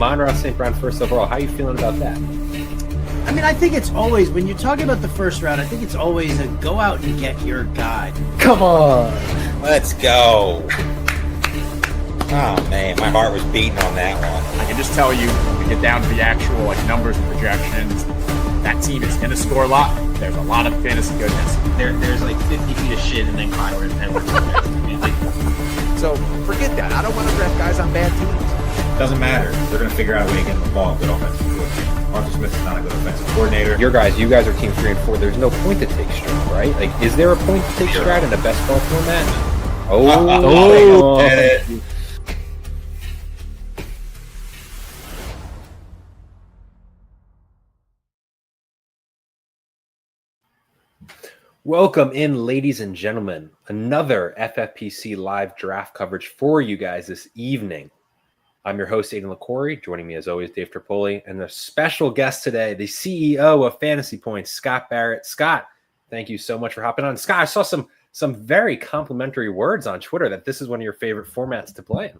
Amon-Ra St. Brown first overall. How are you feeling about that? I mean, I think it's always, when you're talking about the first round, I think it's always a go out and get your guy. Come on. Let's go. Oh, man, my heart was beating on that one. I can just tell you, when we get down to the actual numbers and projections, that team is going to score a lot. There's a lot of fantasy goodness. There's 50 feet of shit, and then Kyler and Edwards. So forget that. I don't want to draft guys on bad teams. Doesn't matter. They're going to figure out a way to get the ball. Good offensive coordinator. Arthur Smith is not a good offensive coordinator. You guys are team 3 and 4. There's no point to take Stroud, right? Is there a point to take Stroud in a best ball format? Get it. Welcome in, ladies and gentlemen. Another FFPC live draft coverage for you guys this evening. I'm your host, Aidan Liquorie. Joining me as always, Dave Terpoilli, and a special guest today, the CEO of Fantasy Points, Scott Barrett. Scott, thank you so much for hopping on. Scott, I saw some very complimentary words on Twitter that this is one of your favorite formats to play in.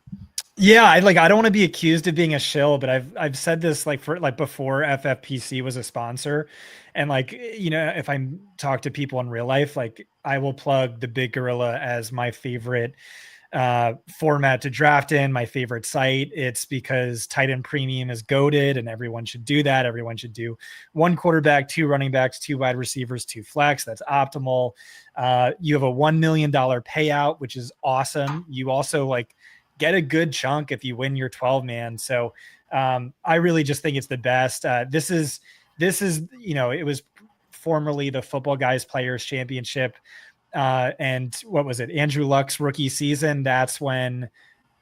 Yeah, I don't want to be accused of being a shill, but I've said this before FFPC was a sponsor, and if I talk to people in real life, I will plug the Big Gorilla as my favorite format to draft in, my favorite site. It's because tight end premium is goated, and everyone should do that. Everyone should do 1 quarterback, 2 running backs, 2 wide receivers, 2 flex. That's optimal. You have a $1 million payout, which is awesome. You also get a good chunk if you win your 12-man. So I really just think it's the best. This is, it was formerly the Football Guys Players Championship. And what was it? Andrew Luck's rookie season. That's when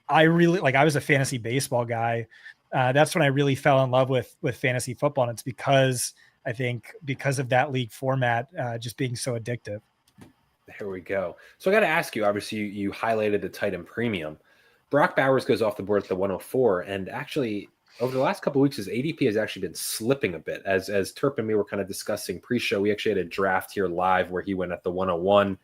I really I was a fantasy baseball guy. That's when I really fell in love with fantasy football. And it's because of that league format, just being so addictive. There we go. So I got to ask you, obviously you highlighted the tight end premium. Brock Bowers goes off the board at the 104, and actually over the last couple of weeks, his ADP has actually been slipping a bit. As Terp and me were kind of discussing pre-show, we actually had a draft here live where he went at the 101.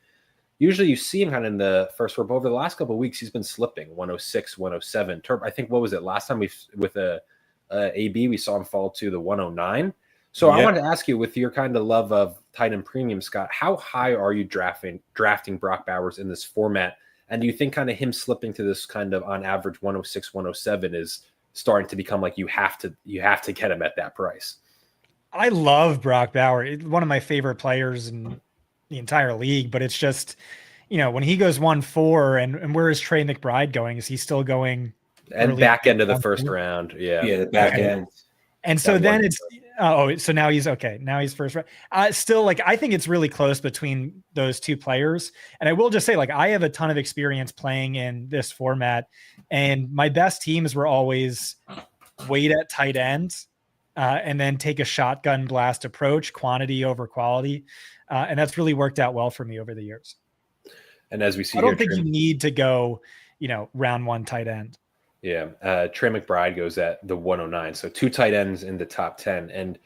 Usually you see him kind of in the first row, but over the last couple of weeks, he's been slipping 106, 107. Terp, I think, what was it? Last time with a AB, we saw him fall to the 109. So I wanted to ask you, with your kind of love of tight end premium, Scott, how high are you drafting Brock Bowers in this format? And do you think kind of him slipping to this kind of on average 106, 107 is starting to become you have to get him at that price? I love Brock Bowers. One of my favorite players in the entire league, but it's just, when he goes 1-4 and where is Trey McBride going? Is he still going? And back end of the first round. Yeah. Yeah, the back end. And so then it's, so now he's okay. Now he's first round. Still, I think it's really close between those two players. And I will just say, I have a ton of experience playing in this format, and my best teams were always wait at tight end and then take a shotgun blast approach, quantity over quality. And that's really worked out well for me over the years. And as we see, I don't think you need to go, round 1 tight end. Yeah. Trey McBride goes at the 109. So 2 tight ends in the top 10. And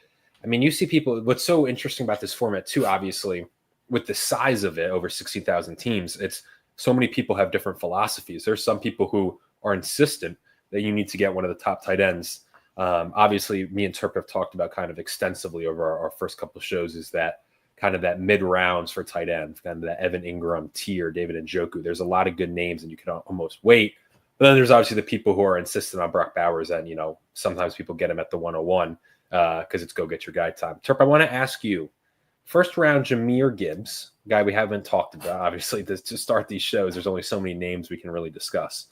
I mean, you see people, what's so interesting about this format too, obviously, with the size of it, over 60,000 teams, it's so many people have different philosophies. There's some people who are insistent that you need to get one of the top tight ends. Obviously, me and Terp have talked about kind of extensively over our first couple of shows is that kind of that mid rounds for tight end, kind of that Evan Ingram tier, David Njoku. There's a lot of good names and you can almost wait. But then there's obviously the people who are insistent on Brock Bowers, and sometimes people get him at the 101 because it's go get your guy time. Terp, I want to ask you, first round Jahmyr Gibbs, guy we haven't talked about, obviously, to start these shows. There's only so many names we can really discuss.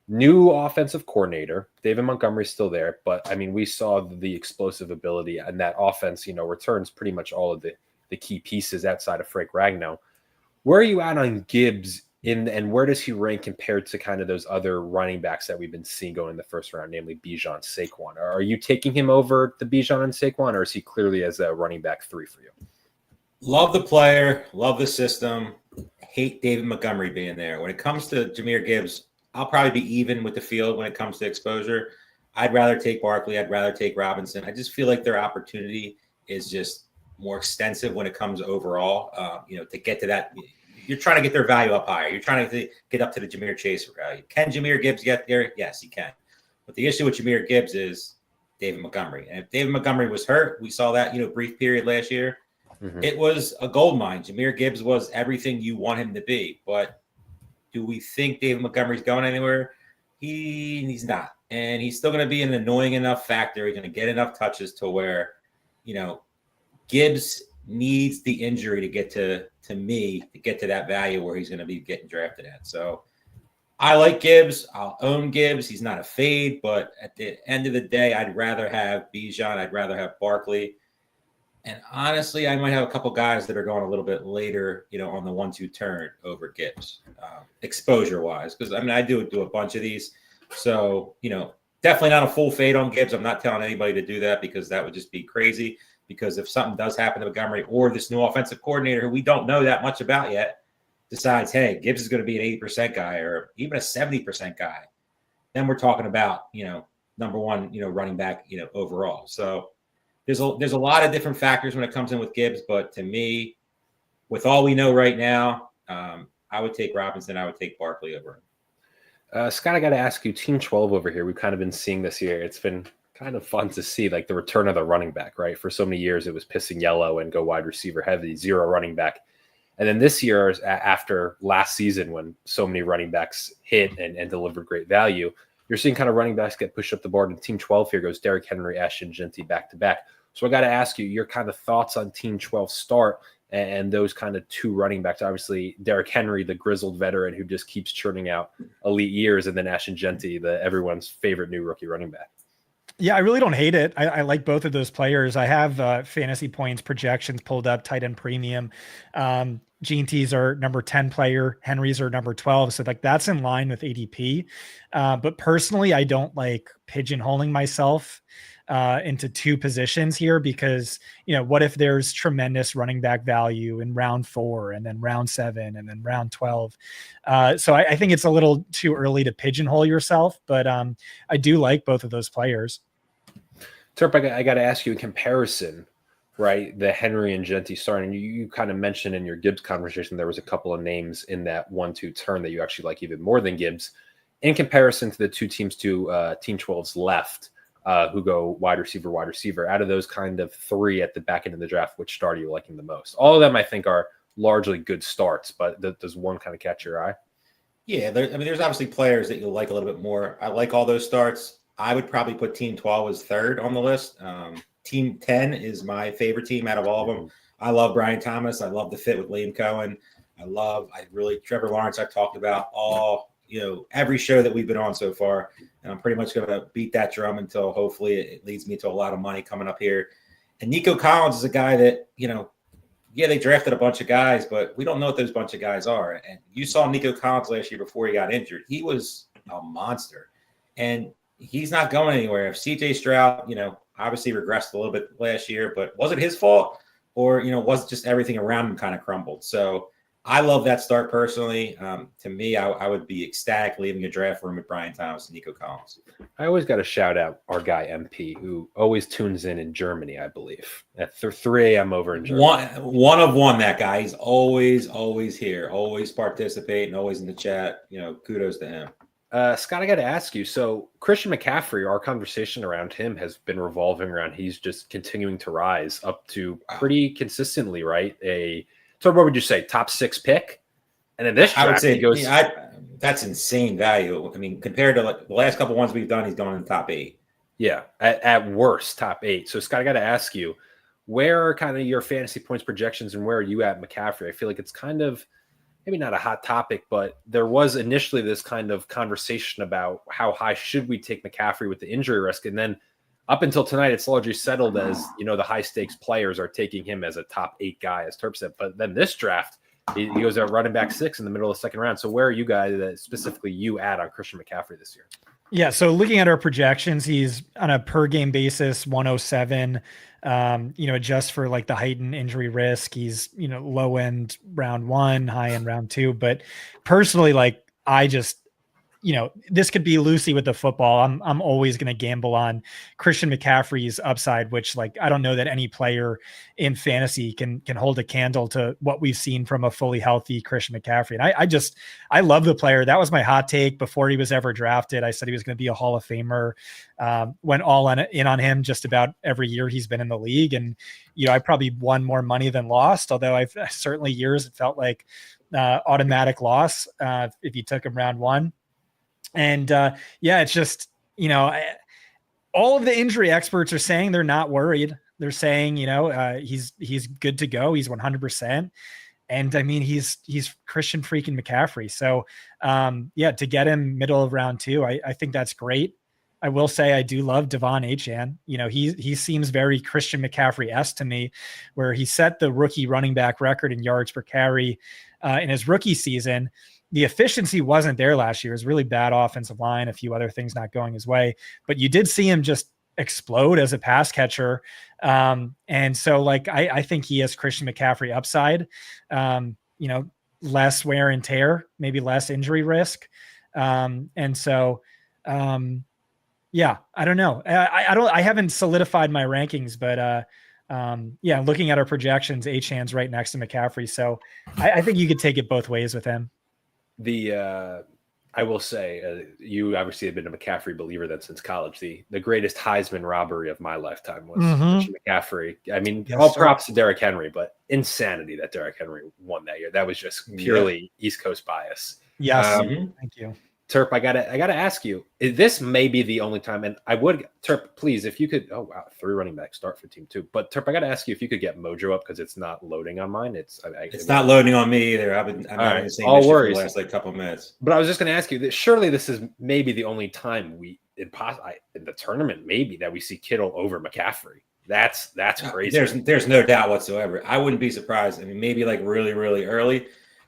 New offensive coordinator, David Montgomery's still there, but I mean, we saw the explosive ability, and that offense, returns pretty much all of the key pieces outside of Frank Ragnow. Where are you at on Gibbs? And where does he rank compared to kind of those other running backs that we've been seeing going in the first round, namely Bijan, Saquon? Are you taking him over the Bijan and Saquon, or is he clearly as a running back 3 for you? Love the player, love the system. Hate David Montgomery being there. When it comes to Jahmyr Gibbs, I'll probably be even with the field when it comes to exposure. I'd rather take Barkley. I'd rather take Robinson. I just feel like their opportunity is just more extensive when it comes overall, to get to that. You're trying to get their value up higher. You're trying to get up to the Jahmyr Chase value. Can Jahmyr Gibbs get there? Yes, he can. But the issue with Jahmyr Gibbs is David Montgomery. And if David Montgomery was hurt, we saw that, brief period last year. Mm-hmm. It was a gold mine. Jahmyr Gibbs was everything you want him to be. But do we think David Montgomery's going anywhere? He's not. And he's still going to be an annoying enough factor. He's going to get enough touches to where, Gibbs needs the injury to get to that value where he's going to be getting drafted at. So I like Gibbs. I'll own Gibbs. He's not a fade, but at the end of the day, I'd rather have Bijan. I'd rather have Barkley. And honestly, I might have a couple guys that are going a little bit later, on the 1-2 turn over Gibbs, exposure-wise. Because, I do a bunch of these. So, definitely not a full fade on Gibbs. I'm not telling anybody to do that because that would just be crazy. Because if something does happen to Montgomery or this new offensive coordinator who we don't know that much about yet decides, hey, Gibbs is going to be an 80% guy or even a 70% guy, then we're talking about, number one, running back, overall. So there's a lot of different factors when it comes in with Gibbs. But to me, with all we know right now, I would take Robinson. I would take Barkley over him. Scott, I got to ask you, Team 12 over here, we've kind of been seeing this year. It's been kind of fun to see, like, the return of the running back, right? For so many years, it was pissing yellow and go wide receiver heavy, zero running back. And then this year, after last season, when so many running backs hit and delivered great value, you're seeing kind of running backs get pushed up the board. And Team 12 here goes Derrick Henry, Ashton Genty back to back. So I got to ask you your kind of thoughts on Team 12 start and those kind of two running backs. Obviously, Derrick Henry, the grizzled veteran who just keeps churning out elite years, and then Ashton Genty, everyone's favorite new rookie running back. Yeah, I really don't hate it. I like both of those players. I have fantasy points projections pulled up, tight end premium. Genty's are number 10 player. Henry's are number 12. So like that's in line with ADP. But personally, I don't like pigeonholing myself into two positions here because, what if there's tremendous running back value in round 4 and then round 7 and then round 12? So I think it's a little too early to pigeonhole yourself, but I do like both of those players. Terp, I got to ask you in comparison, right? The Henry and Genty starting, you kind of mentioned in your Gibbs conversation, there was a couple of names in that 1-2 turn that you actually like even more than Gibbs. In comparison to the two teams Team 12's left, who go wide receiver, out of those kind of three at the back end of the draft, which start are you liking the most? All of them, I think, are largely good starts, but does one kind of catch your eye? Yeah, there's obviously players that you'll like a little bit more. I like all those starts. I would probably put Team 12 as third on the list. Team 10 is my favorite team out of all of them. I love Brian Thomas. I love the fit with Liam Cohen. Trevor Lawrence I've talked about every show that we've been on so far. And I'm pretty much going to beat that drum until hopefully it leads me to a lot of money coming up here. And Nico Collins is a guy that, they drafted a bunch of guys, but we don't know what those bunch of guys are. And you saw Nico Collins last year before he got injured. He was a monster. And he's not going anywhere. If CJ Stroud, obviously regressed a little bit last year, but was it his fault? Or, was it just everything around him kind of crumbled? So I love that start personally. To me, I would be ecstatic leaving a draft room with Brian Thomas and Nico Collins. I always got to shout out our guy MP, who always tunes in Germany, I believe, at 3 a.m. over in Germany. One of one, that guy. He's always here, always participating, always in the chat. Kudos to him. Scott, I got to ask you. So Christian McCaffrey, our conversation around him has been revolving around. He's just continuing to rise up to pretty consistently, right? So what would you say? Top 6 pick? And then this draft, I would say he goes. That's insane value. I mean, compared to the last couple ones we've done, he's going in the top 8. Yeah, at worst, top 8. So Scott, I got to ask you, where are kind of your fantasy points projections and where are you at McCaffrey? I feel like it's kind of maybe not a hot topic, but there was initially this kind of conversation about how high should we take McCaffrey with the injury risk. And then up until tonight, it's largely settled as, the high stakes players are taking him as a top 8 guy, as Terp said. But then this draft, he goes out running back 6 in the middle of the second round. So where are you guys, specifically you, at on Christian McCaffrey this year? Yeah, so looking at our projections, he's on a per game basis 107. Just for like the heightened injury risk, he's low end round 1, high end round 2. But personally, like I just this could be Lucy with the football. I'm always going to gamble on Christian McCaffrey's upside, which I don't know that any player in fantasy can hold a candle to what we've seen from a fully healthy Christian McCaffrey. And I love the player. That was my hot take before he was ever drafted. I said he was going to be a Hall of Famer. Went all in on him just about every year he's been in the league. And, I probably won more money than lost, although I've certainly years it felt like automatic loss if you took him round one. And it's just, all of the injury experts are saying they're not worried. They're saying, he's good to go. He's 100%. And I mean, he's Christian freaking McCaffrey. So to get him middle of round 2, I think that's great. I will say I do love Devon Achane. He seems very Christian McCaffrey-esque to me, where he set the rookie running back record in yards per carry in his rookie season. The efficiency wasn't there last year. It was really bad offensive line, a few other things not going his way, but you did see him just explode as a pass catcher. And so I think he has Christian McCaffrey upside, less wear and tear, maybe less injury risk. I don't know. I haven't solidified my rankings, but looking at our projections, Achane's right next to McCaffrey. So I think you could take it both ways with him. I will say, you obviously have been a McCaffrey believer then since college. The greatest Heisman robbery of my lifetime was McCaffrey. I mean, props to Derrick Henry, but insanity that Derrick Henry won that year. That was just purely East Coast bias. Yes, thank you. Terp, I gotta ask you, this may be the only time, and I would, Terp, please, if you could, 3 running backs start for team 2. But Terp, I gotta ask you if you could get Mojo up, because it's not loading on mine. It's not loading on me either. I'm having the same issue for the last couple of minutes. But I was just gonna ask you that surely this is maybe the only time in the tournament maybe that we see Kittle over McCaffrey. That's crazy. There's no doubt whatsoever. I wouldn't be surprised. I mean, maybe really, really early.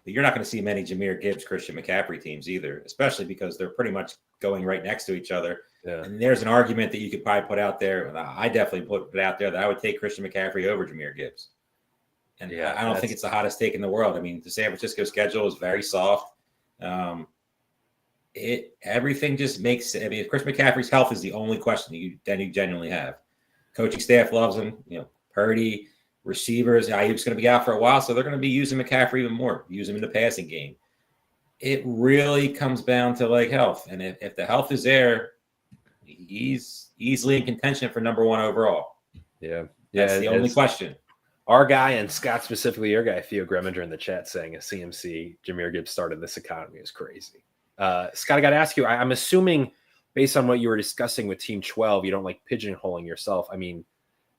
You're not going to see many Jahmyr Gibbs, Christian McCaffrey teams either, especially because they're pretty much going right next to each other. Yeah. And there's an argument that you could probably put out there. I definitely put it out there that I would take Christian McCaffrey over Jahmyr Gibbs. And I don't think it's the hottest take in the world. I mean, the San Francisco schedule is very soft. Everything just makes. I mean, if Chris McCaffrey's health is the only question that you genuinely have. Coaching staff loves him. Purdy. Receivers, Ayuk's going to be out for a while, so they're going to be using McCaffrey even more, use him in the passing game. It really comes down to health, and if the health is there, he's easily in contention for number 1 overall. That's the only question. Our guy, and Scott specifically, your guy Theo Greminger in the chat saying a CMC Jahmyr Gibbs start in this economy is crazy. Scott, I got to ask you. I'm assuming based on what you were discussing with Team 12, you don't like pigeonholing yourself. I mean.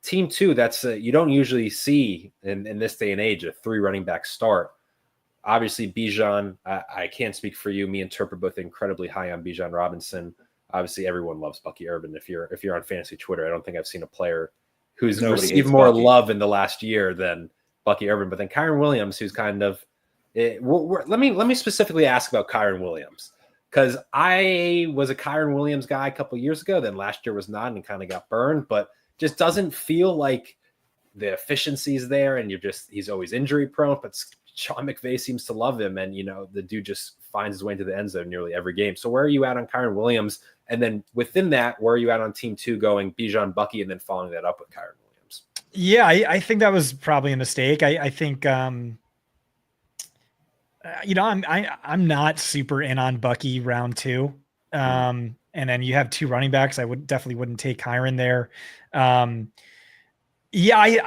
Team 2, that's you don't usually see in this day and age a 3 running back start. Obviously, Bijan, I can't speak for you. Me and Terp are both incredibly high on Bijan Robinson. Obviously, everyone loves Bucky Urban. If you're on fantasy Twitter, I don't think I've seen a player who's received more love in the last year than Bucky Urban. But then Kyren Williams, who's kind of let me specifically ask about Kyren Williams, because I was a Kyren Williams guy a couple years ago. Then last year was not and kind of got burned, but just doesn't feel like the efficiency is there, and he's always injury prone, but Sean McVay seems to love him, and the dude just finds his way into the end zone nearly every game. So where are you at on Kyren Williams? And then within that, where are you at on Team 2 going Bijan, Bucky, and then following that up with Kyren Williams? Yeah, I think that was probably a mistake. I think I'm not super in on Bucky round 2. And then you have 2 running backs. I definitely wouldn't take Kyren there. I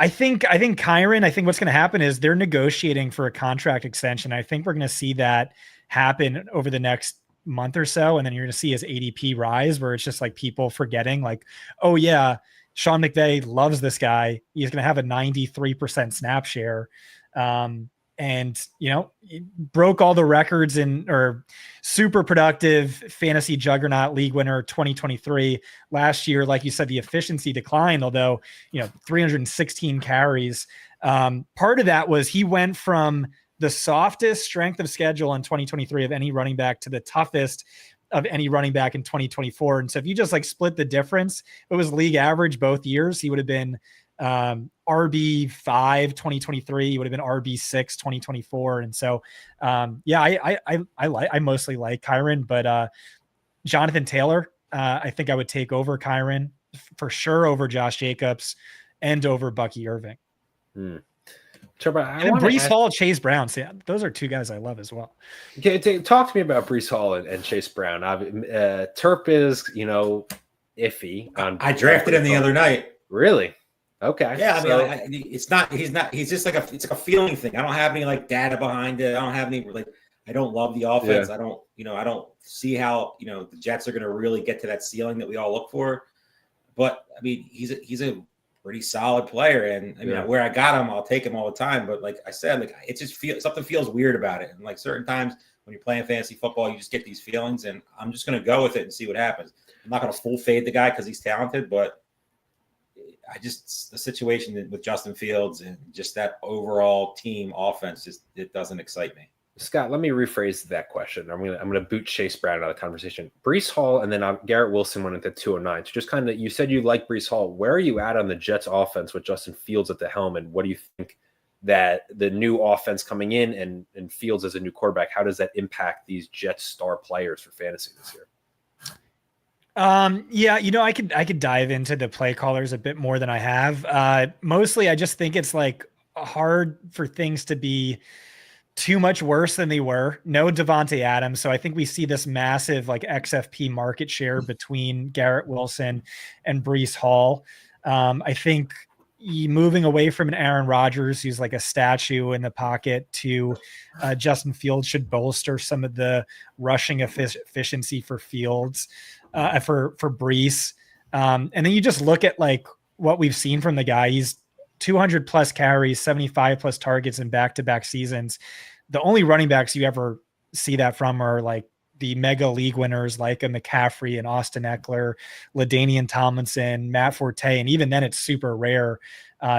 think Kyren, I think what's going to happen is they're negotiating for a contract extension. I think we're going to see that happen over the next month or so. And then you're going to see his ADP rise, where it's just people forgetting oh yeah, Sean McVay loves this guy. He's going to have a 93% snap share. And, broke all the records or super productive fantasy juggernaut league winner 2023 last year. Like you said, the efficiency declined, although, 316 carries. Part of that was he went from the softest strength of schedule in 2023 of any running back to the toughest of any running back in 2024. And so if you just split the difference, it was league average both years. He would have been RB5 2023, would have been RB6 2024. And so I mostly like Kyren, but Jonathan Taylor, I think I would take over Kyren for sure, over Josh Jacobs and over Bucky Irving. Turbo, And then Breece Hall, Chase Brown. See, those are two guys I love as well. Talk to me about Breece Hall and Chase Brown. Terp is, iffy. I drafted him the other night. Really? Okay. Yeah, I mean, it's not. He's just like it's like a feeling thing. I don't have any like data behind it. I don't have any I don't love the offense. Yeah. I don't see how the Jets are going to really get to that ceiling that we all look for. But I mean, he's a pretty solid player, and I mean, where I got him, I'll take him all the time. But like I said, it just something feels weird about it. And like certain times when you're playing fantasy football, you just get these feelings, and I'm just going to go with it and see what happens. I'm not going to full fade the guy because he's talented, but the situation with Justin Fields and just that overall team offense it doesn't excite me. Scott, let me rephrase that question. I'm gonna boot Chase Brown out of the conversation. Breece Hall and then Garrett Wilson went into 209. So just kind of, you said you like Breece Hall. Where are you at on the Jets offense with Justin Fields at the helm, and what do you think that the new offense coming in and Fields as a new quarterback, how does that impact these Jets star players for fantasy this year? I could dive into the play callers a bit more than I have. Mostly I just think it's like hard for things to be too much worse than they were. No Davante Adams. So I think we see this massive like XFP market share between Garrett Wilson and Breece Hall. I think moving away from an Aaron Rodgers, who's like a statue in the pocket, to Justin Fields should bolster some of the rushing efficiency for Fields, for Breece. And then you just look at like what we've seen from the guy. He's 200 plus carries, 75 plus targets in back-to-back seasons. The only running backs you ever see that from are like the mega league winners, like a McCaffrey and Austin Eckler, LaDainian Tomlinson, Matt Forte. And even then it's super rare.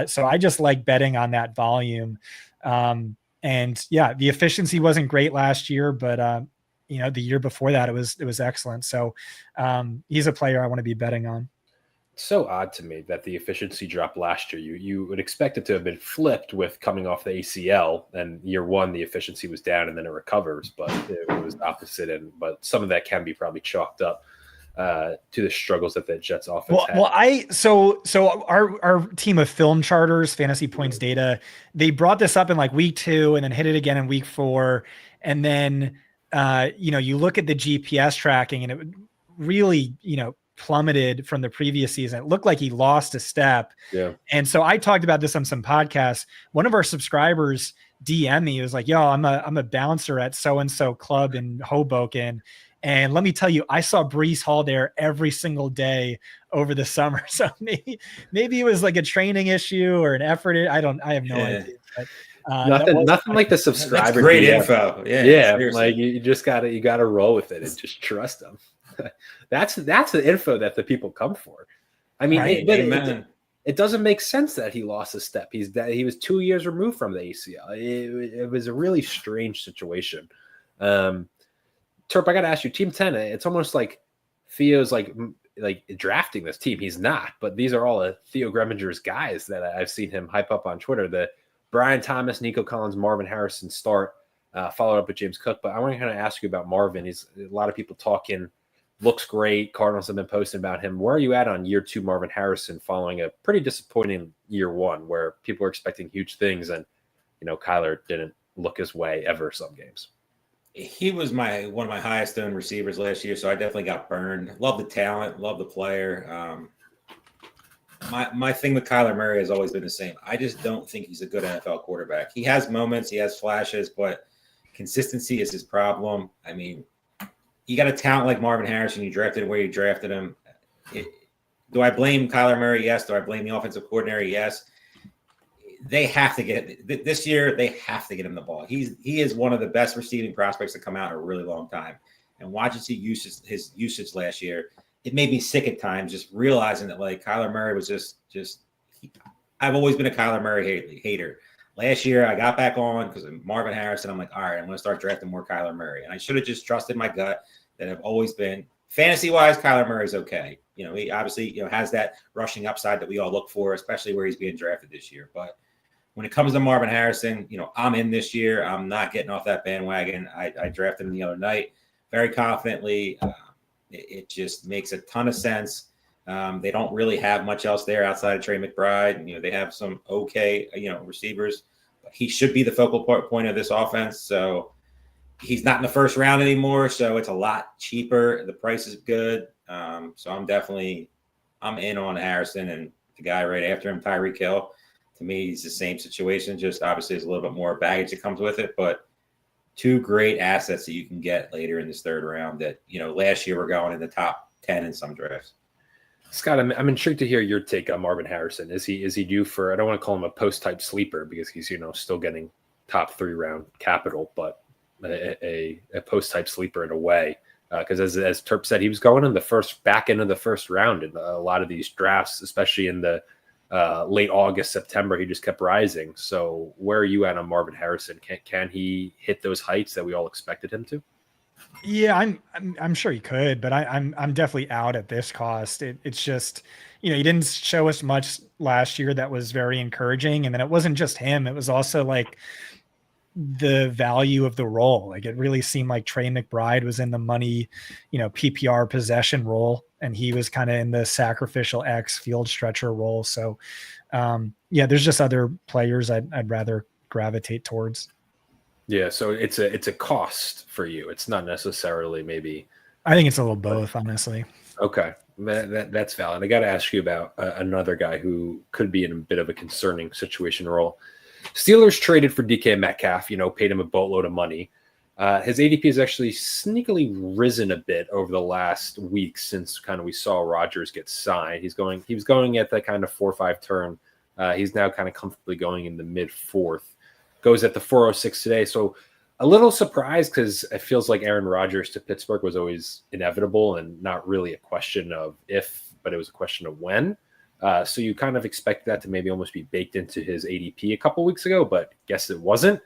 So I just like betting on that volume. The efficiency wasn't great last year, but the year before that, it was excellent. So he's a player I want to be betting on. It's so odd to me that the efficiency dropped last year. You would expect it to have been flipped with coming off the ACL, and year one the efficiency was down and then it recovers, but it was opposite. But some of that can be probably chalked up to the struggles that the Jets offense had. So our team of film charters, fantasy points data, they brought this up in like week 2 and then hit it again in week 4, and then you look at the GPS tracking and it really plummeted from the previous season. It looked like he lost a step. Yeah. And so I talked about this on some podcasts. One of our subscribers DM me. He was like, yo, I'm a bouncer at so-and-so club in Hoboken. And let me tell you, I saw Breece Hall there every single day over the summer. So maybe it was like a training issue or an effort. I have no idea. But, nothing like the subscriber. That's great info. Yeah. Like you just gotta roll with it and just trust them. That's the info that the people come for. I mean, it doesn't make sense that he lost a step. He was 2 years removed from the ACL. It was a really strange situation. Terp, I got to ask you, Team 10. It's almost like Theo's like drafting this team. He's not, but these are all Theo Greminger's guys that I've seen him hype up on Twitter. The Brian Thomas, Nico Collins, Marvin Harrison start, followed up with James Cook. But I want to kind of ask you about Marvin. He's a lot of people talking. Looks great. Cardinals have been posting about him. Where are you at on year 2 Marvin Harrison following a pretty disappointing year 1 where people were expecting huge things and, Kyler didn't look his way ever some games? He was one of my highest owned receivers last year, so I definitely got burned. Love the talent, love the player. My thing with Kyler Murray has always been the same. I just don't think he's a good NFL quarterback. He has moments, he has flashes, but consistency is his problem. I mean, you got a talent like Marvin Harrison. You drafted where you drafted him. Do I blame Kyler Murray? Yes. Do I blame the offensive coordinator? Yes. They have to get this year. They have to get him the ball. He is one of the best receiving prospects to come out in a really long time. And watching his usage last year, it made me sick at times. Just realizing that like Kyler Murray was I've always been a Kyler Murray hater. Last year, I got back on because of Marvin Harrison. I'm like, all right, I'm going to start drafting more Kyler Murray. And I should have just trusted my gut that I've always been. Fantasy-wise, Kyler Murray's okay. He obviously, has that rushing upside that we all look for, especially where he's being drafted this year. But when it comes to Marvin Harrison, I'm in this year. I'm not getting off that bandwagon. I drafted him the other night very confidently. It just makes a ton of sense. They don't really have much else there outside of Trey McBride. You know, they have some okay, receivers. But he should be the focal point of this offense. So he's not in the first round anymore. So it's a lot cheaper. The price is good. So I'm in on Harrison, and the guy right after him, Tyreek Hill. To me, he's the same situation. Just obviously there's a little bit more baggage that comes with it, but two great assets that you can get later in this third round that, last year were going in the top 10 in some drafts. Scott, I'm intrigued to hear your take on Marvin Harrison. Is he due for, I don't want to call him a post-type sleeper because he's, still getting top 3-round capital, but a post-type sleeper in a way. Because as Terp said, he was going in the back end of the first round in a lot of these drafts, especially in the late August, September. He just kept rising. So where are you at on Marvin Harrison? Can he hit those heights that we all expected him to? Yeah, I'm sure he could, but I'm definitely out at this cost. It's just, he didn't show us much last year that was very encouraging, and then it wasn't just him; it was also like the value of the role. Like it really seemed like Trey McBride was in the money, PPR possession role, and he was kind of in the sacrificial X field stretcher role. So, there's just other players I'd rather gravitate towards. Yeah, so it's a cost for you. It's not necessarily maybe. I think it's a little both, honestly. Okay, that's valid. I got to ask you about another guy who could be in a bit of a concerning situation role. Steelers traded for DK Metcalf. Paid him a boatload of money. His ADP has actually sneakily risen a bit over the last week since kind of we saw Rodgers get signed. He was going at that kind of 4-5 turn. He's now kind of comfortably going in the mid-4th. Goes at the 406 today. So a little surprised because it feels like Aaron Rodgers to Pittsburgh was always inevitable and not really a question of if, but it was a question of when. So you kind of expect that to maybe almost be baked into his ADP a couple weeks ago, but guess it wasn't.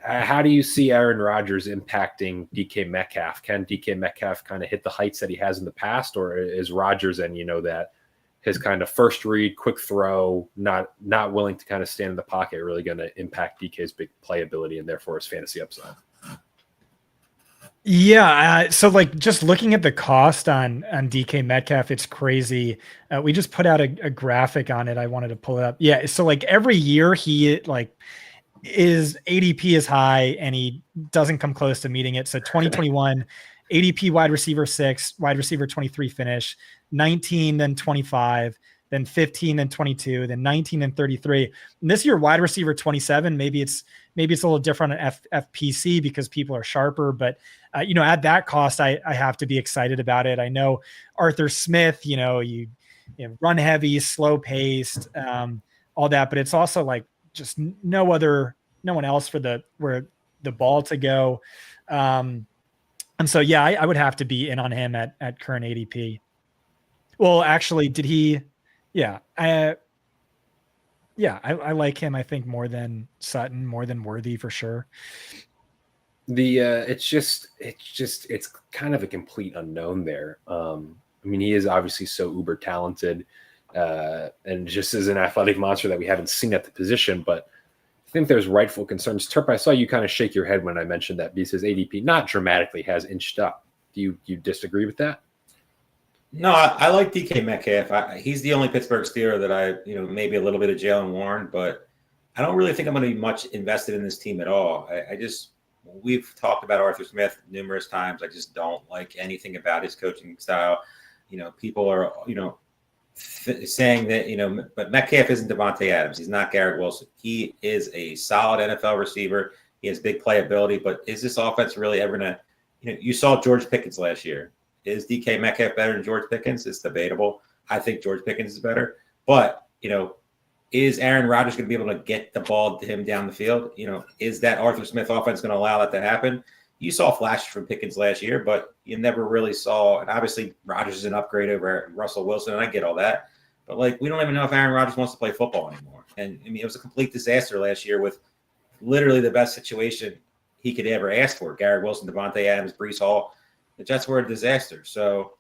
How do you see Aaron Rodgers impacting DK Metcalf? Can DK Metcalf kind of hit the heights that he has in the past, or is Rodgers and that his kind of first read, quick throw, not willing to kind of stand in the pocket, really going to impact DK's big playability and therefore his fantasy upside? Yeah. So just looking at the cost on DK Metcalf, it's crazy. We just put out a graphic on it. I wanted to pull it up. Yeah. So every year he his ADP is high and he doesn't come close to meeting it. So 2021 ADP wide receiver 6, wide receiver 23 finish, 19, then 25, then 15, then 22, then 19 and 33. And this year, wide receiver 27, maybe it's a little different on FFPC because people are sharper, but at that cost, I have to be excited about it. I know Arthur Smith, you run heavy, slow paced, all that, but it's also just no one else for where the ball to go. And so, yeah, I would have to be in on him at current ADP. Well, actually, did he? Yeah. I like him, I think, more than Sutton, more than Worthy for sure. It's kind of a complete unknown there. He is obviously so uber talented and just is an athletic monster that we haven't seen at the position, but I think there's rightful concerns. Terp, I saw you kind of shake your head when I mentioned that because his ADP not dramatically has inched up. Do you disagree with that? No, I like DK Metcalf. He's the only Pittsburgh Steeler that I, maybe a little bit of Jalen Warren, but I don't really think I'm going to be much invested in this team at all. We've talked about Arthur Smith numerous times. I just don't like anything about his coaching style. People are, saying that, but Metcalf isn't Davante Adams. He's not Garrett Wilson. He is a solid NFL receiver. He has big playability, but is this offense really ever going to, you saw George Pickens last year. Is DK Metcalf better than George Pickens? It's debatable. I think George Pickens is better, but, is Aaron Rodgers going to be able to get the ball to him down the field? Is that Arthur Smith offense going to allow that to happen? You saw flashes from Pickens last year, but you never really saw, and obviously Rodgers is an upgrade over Russell Wilson, and I get all that. But we don't even know if Aaron Rodgers wants to play football anymore. And it was a complete disaster last year with literally the best situation he could ever ask for. Garrett Wilson, Davante Adams, Breece Hall. The Jets were a disaster. So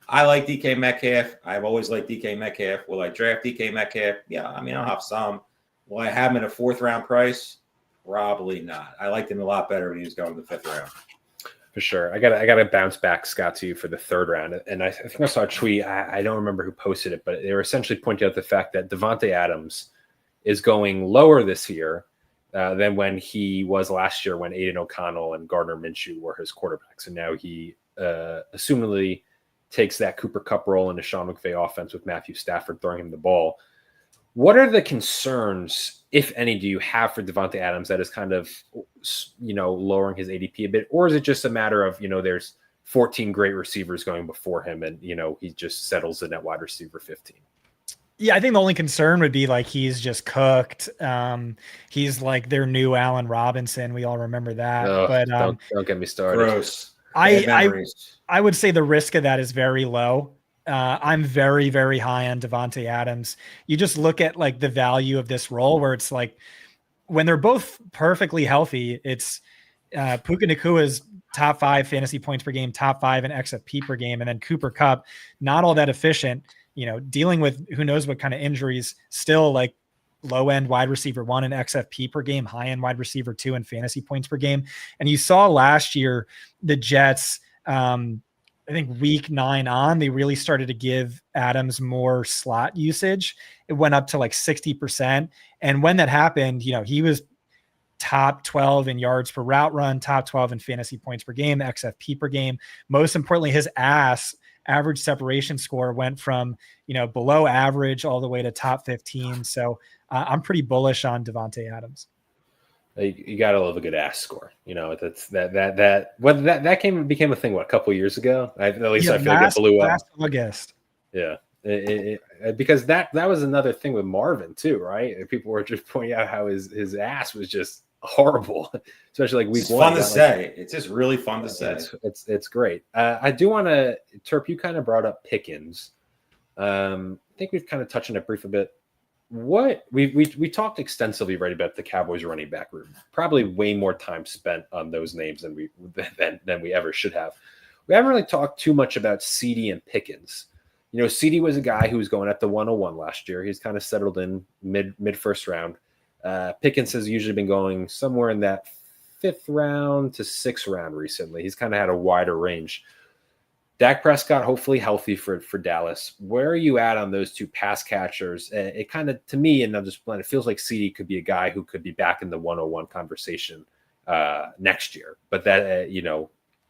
I like DK Metcalf. I've always liked DK Metcalf. Will I draft DK Metcalf? Yeah, I'll have some. Will I have him at a 4th round price? Probably not. I liked him a lot better when he was going to the 5th round. For sure. I gotta bounce back, Scott, to you for the third round. And I think I saw a tweet. I don't remember who posted it, but they were essentially pointing out the fact that Davante Adams is going lower this year than when he was last year, when Aidan O'Connell and Gardner Minshew were his quarterbacks. And now he assumedly takes that Cooper Kupp role in a Sean McVay offense with Matthew Stafford throwing him the ball. What are the concerns, if any, do you have for Davante Adams that is kind of, lowering his ADP a bit? Or is it just a matter of, there's 14 great receivers going before him and, he just settles in at wide receiver 15? Yeah, I think the only concern would be like he's just cooked. He's like their new Allen Robinson. We all remember that. But don't get me started. Gross. I would say the risk of that is very low. I'm very, very high on Davante Adams. You just look at like the value of this role where it's like when they're both perfectly healthy, it's Puka Nakua's top 5 fantasy points per game, top 5 in XFP per game. And then Cooper Kupp, not all that efficient, dealing with who knows what kind of injuries, still like low end wide receiver 1 in XFP per game, high end wide receiver 2 in fantasy points per game. And you saw last year, the Jets, I think week 9 on, they really started to give Adams more slot usage. It went up to like 60%. And when that happened, he was top 12 in yards per route run, top 12 in fantasy points per game, XFP per game. Most importantly, his average separation score went from, below average all the way to top 15. So I'm pretty bullish on Davante Adams. You gotta love a good ass score. That's that became a thing. What, a couple of years ago? I feel like it blew up. Last August. Yeah, because that was another thing with Marvin too, right? People were just pointing out how his ass was just horrible, especially like week 1. Fun to say. It's just really fun to say. It's great. I do want to, Terp, you kind of brought up Pickens. I think we've kind of touched on it brief a bit. What we talked extensively right about the Cowboys running back room. Probably way more time spent on those names than we ever should have. We haven't really talked too much about CD and Pickens. CD was a guy who was going at the 101 last year. He's kind of settled in mid first round. Pickens has usually been going somewhere in that 5th round to 6th round recently. He's kind of had a wider range. Dak Prescott, hopefully healthy for Dallas. Where are you at on those two pass catchers? It kind of, to me, and I'm just playing, it feels like CD could be a guy who could be back in the 101 conversation next year. But that,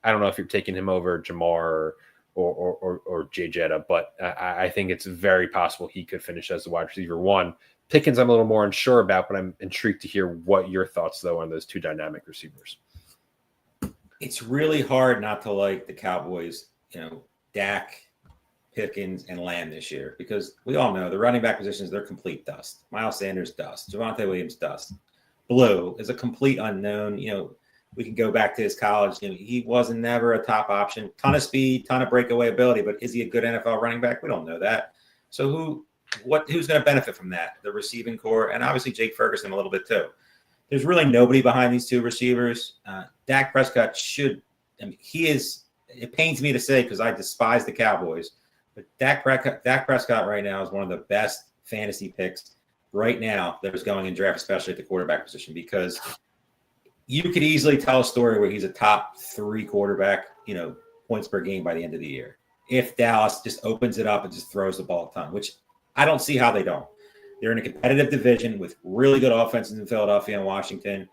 I don't know if you're taking him over Jamar or Jay Jetta, but I think it's very possible he could finish as the wide receiver 1. Pickens, I'm a little more unsure about, but I'm intrigued to hear what your thoughts, though, on those two dynamic receivers. It's really hard not to like the Cowboys. Dak, Pickens, and Lamb this year, because we all know the running back positions, they're complete dust. Miles Sanders, dust. Javonte Williams, dust. Blue is a complete unknown. We can go back to his college. He wasn't never a top option. Ton of speed, ton of breakaway ability, but is he a good NFL running back? We don't know that. So who's going to benefit from that? The receiving core, and obviously Jake Ferguson a little bit too. There's really nobody behind these two receivers. Dak Prescott he is. It pains me to say because I despise the Cowboys, but Dak Prescott right now is one of the best fantasy picks right now that is going in draft, especially at the quarterback position, because you could easily tell a story where he's a top 3 quarterback, points per game by the end of the year. If Dallas just opens it up and just throws the ball a ton, which I don't see how they don't. They're in a competitive division with really good offenses in Philadelphia and Washington.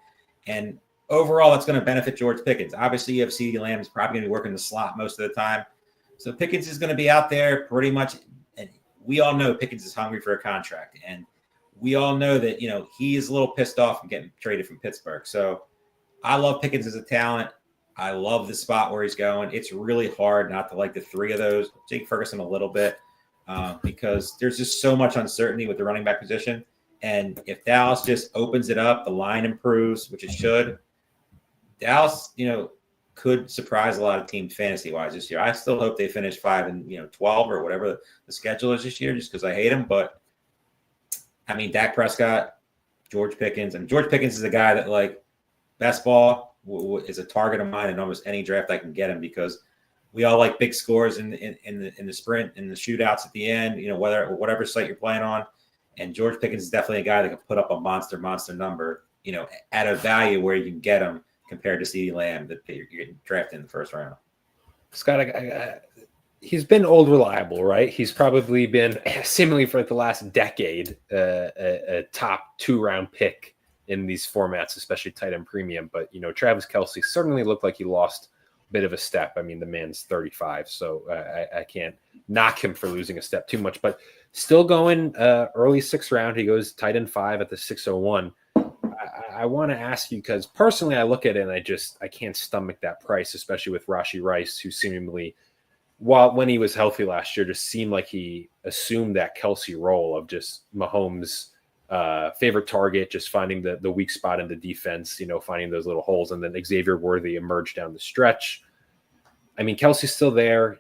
And overall, that's going to benefit George Pickens. Obviously, you have CeeDee Lamb is probably going to be working the slot most of the time. So Pickens is going to be out there pretty much. And we all know Pickens is hungry for a contract. And we all know that, he is a little pissed off from getting traded from Pittsburgh. So I love Pickens as a talent. I love the spot where he's going. It's really hard not to like the 3 of those. Jake Ferguson a little bit because there's just so much uncertainty with the running back position. And if Dallas just opens it up, the line improves, which it should. Dallas, could surprise a lot of teams fantasy-wise this year. I still hope they finish 5 and 12 or whatever the schedule is this year, just because I hate them. But I mean, Dak Prescott, George Pickens, and George Pickens is a guy that best ball is a target of mine in almost any draft I can get him, because we all like big scores in the sprint and the shootouts at the end. Whatever site you're playing on, and George Pickens is definitely a guy that can put up a monster number. At a value where you can get him compared to CeeDee Lamb that you're getting drafted in the first round. Scott, he's been old reliable, right? He's probably been seemingly for the last decade a top 2-round pick in these formats, especially tight end premium. But, Travis Kelce certainly looked like he lost a bit of a step. I mean, the man's 35, so I can't knock him for losing a step too much. But still going early 6th round. He goes tight end 5 at the 601. I want to ask you, because personally I look at it and I can't stomach that price, especially with Rashee Rice, who seemingly, when he was healthy last year, just seemed like he assumed that Kelce role of just Mahomes' favorite target, just finding the weak spot in the defense, finding those little holes, and then Xavier Worthy emerged down the stretch. I mean, Kelce's still there.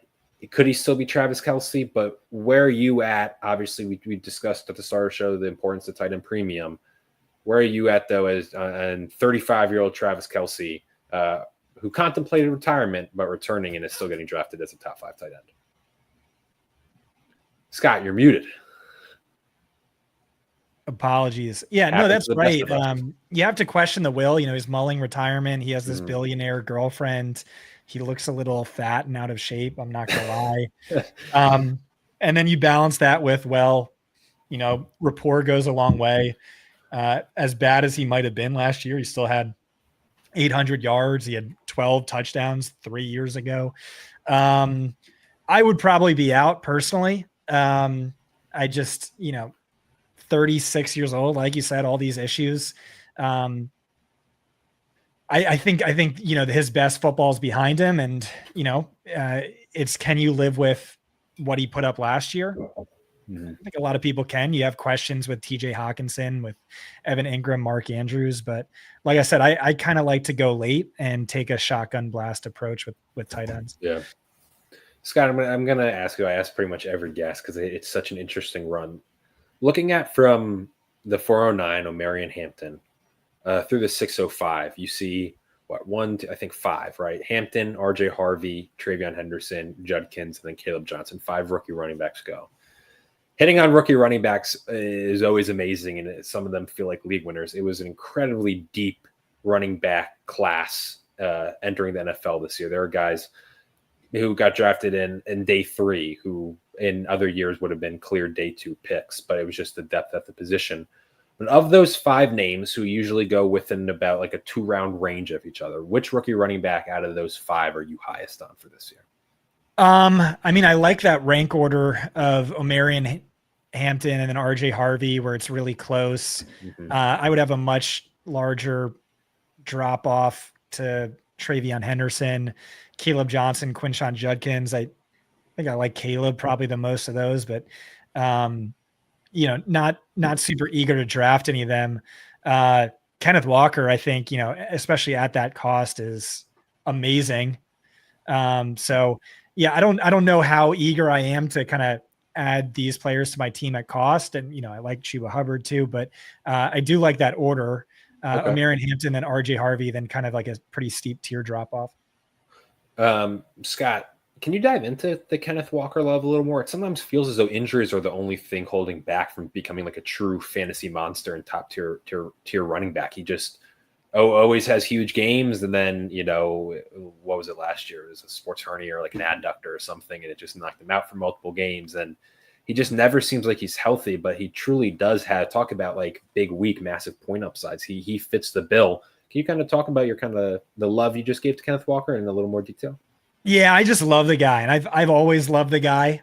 Could he still be Travis Kelce? But where are you at? Obviously, we discussed at the start of the show the importance of tight end premium. Where are you at, though, as 35-year-old Travis Kelce, who contemplated retirement but returning and is still getting drafted as a top 5 tight end? Scott, you're muted. Apologies. Yeah, no, that's right. You have to question the will. He's mulling retirement. He has this billionaire girlfriend. He looks a little fat and out of shape. I'm not going to lie. And then you balance that with, rapport goes a long way. As bad as he might have been last year, he still had 800 yards. He had 12 touchdowns 3 years ago. I would probably be out personally. I just, 36 years old, like you said, all these issues. I think, his best football is behind him, and, it's, can you live with what he put up last year? Mm-hmm. I think a lot of people can. You have questions with TJ Hawkinson, with Evan Ingram, Mark Andrews. But like I said, I kind of like to go late and take a shotgun blast approach with tight ends. Yeah. Scott, I'm going to ask you, I ask pretty much every guest because it's such an interesting run. Looking at from the 409 O'Marion Hampton through the 605, you see I think 5, right? Hampton, RJ Harvey, Travion Henderson, Judkins, and then Caleb Johnson. 5 rookie running backs go. Hitting on rookie running backs is always amazing, and some of them feel like league winners. It was an incredibly deep running back class entering the NFL this year. There are guys who got drafted in day 3 who in other years would have been clear day 2 picks, but it was just the depth at the position. But of those 5 names who usually go within about like a 2-round range of each other, which rookie running back out of those 5 are you highest on for this year? I like that rank order of O'Marion Hampton and then RJ Harvey, where it's really close. Mm-hmm. I would have a much larger drop off to Travion Henderson, Caleb Johnson, Quinshon Judkins. I think I like Caleb probably the most of those, but not super eager to draft any of them. Kenneth Walker, I think, especially at that cost, is amazing. Yeah, I don't know how eager I am to kind of add these players to my team at cost. And, I like Chuba Hubbard too, but I do like that order. Okay. O'Marion Hampton, then RJ Harvey, then kind of like a pretty steep tier drop off. Scott, can you dive into the Kenneth Walker love a little more? It sometimes feels as though injuries are the only thing holding back from becoming like a true fantasy monster and top tier running back. He just always has huge games, and then what was it last year? It was a sports hernia or like an adductor or something, and it just knocked him out for multiple games. And he just never seems like he's healthy, but he truly does talk about like big, weak, massive point upsides. He fits the bill. Can you kind of talk about your kind of the love you just gave to Kenneth Walker in a little more detail? Yeah, I just love the guy, and I've always loved the guy.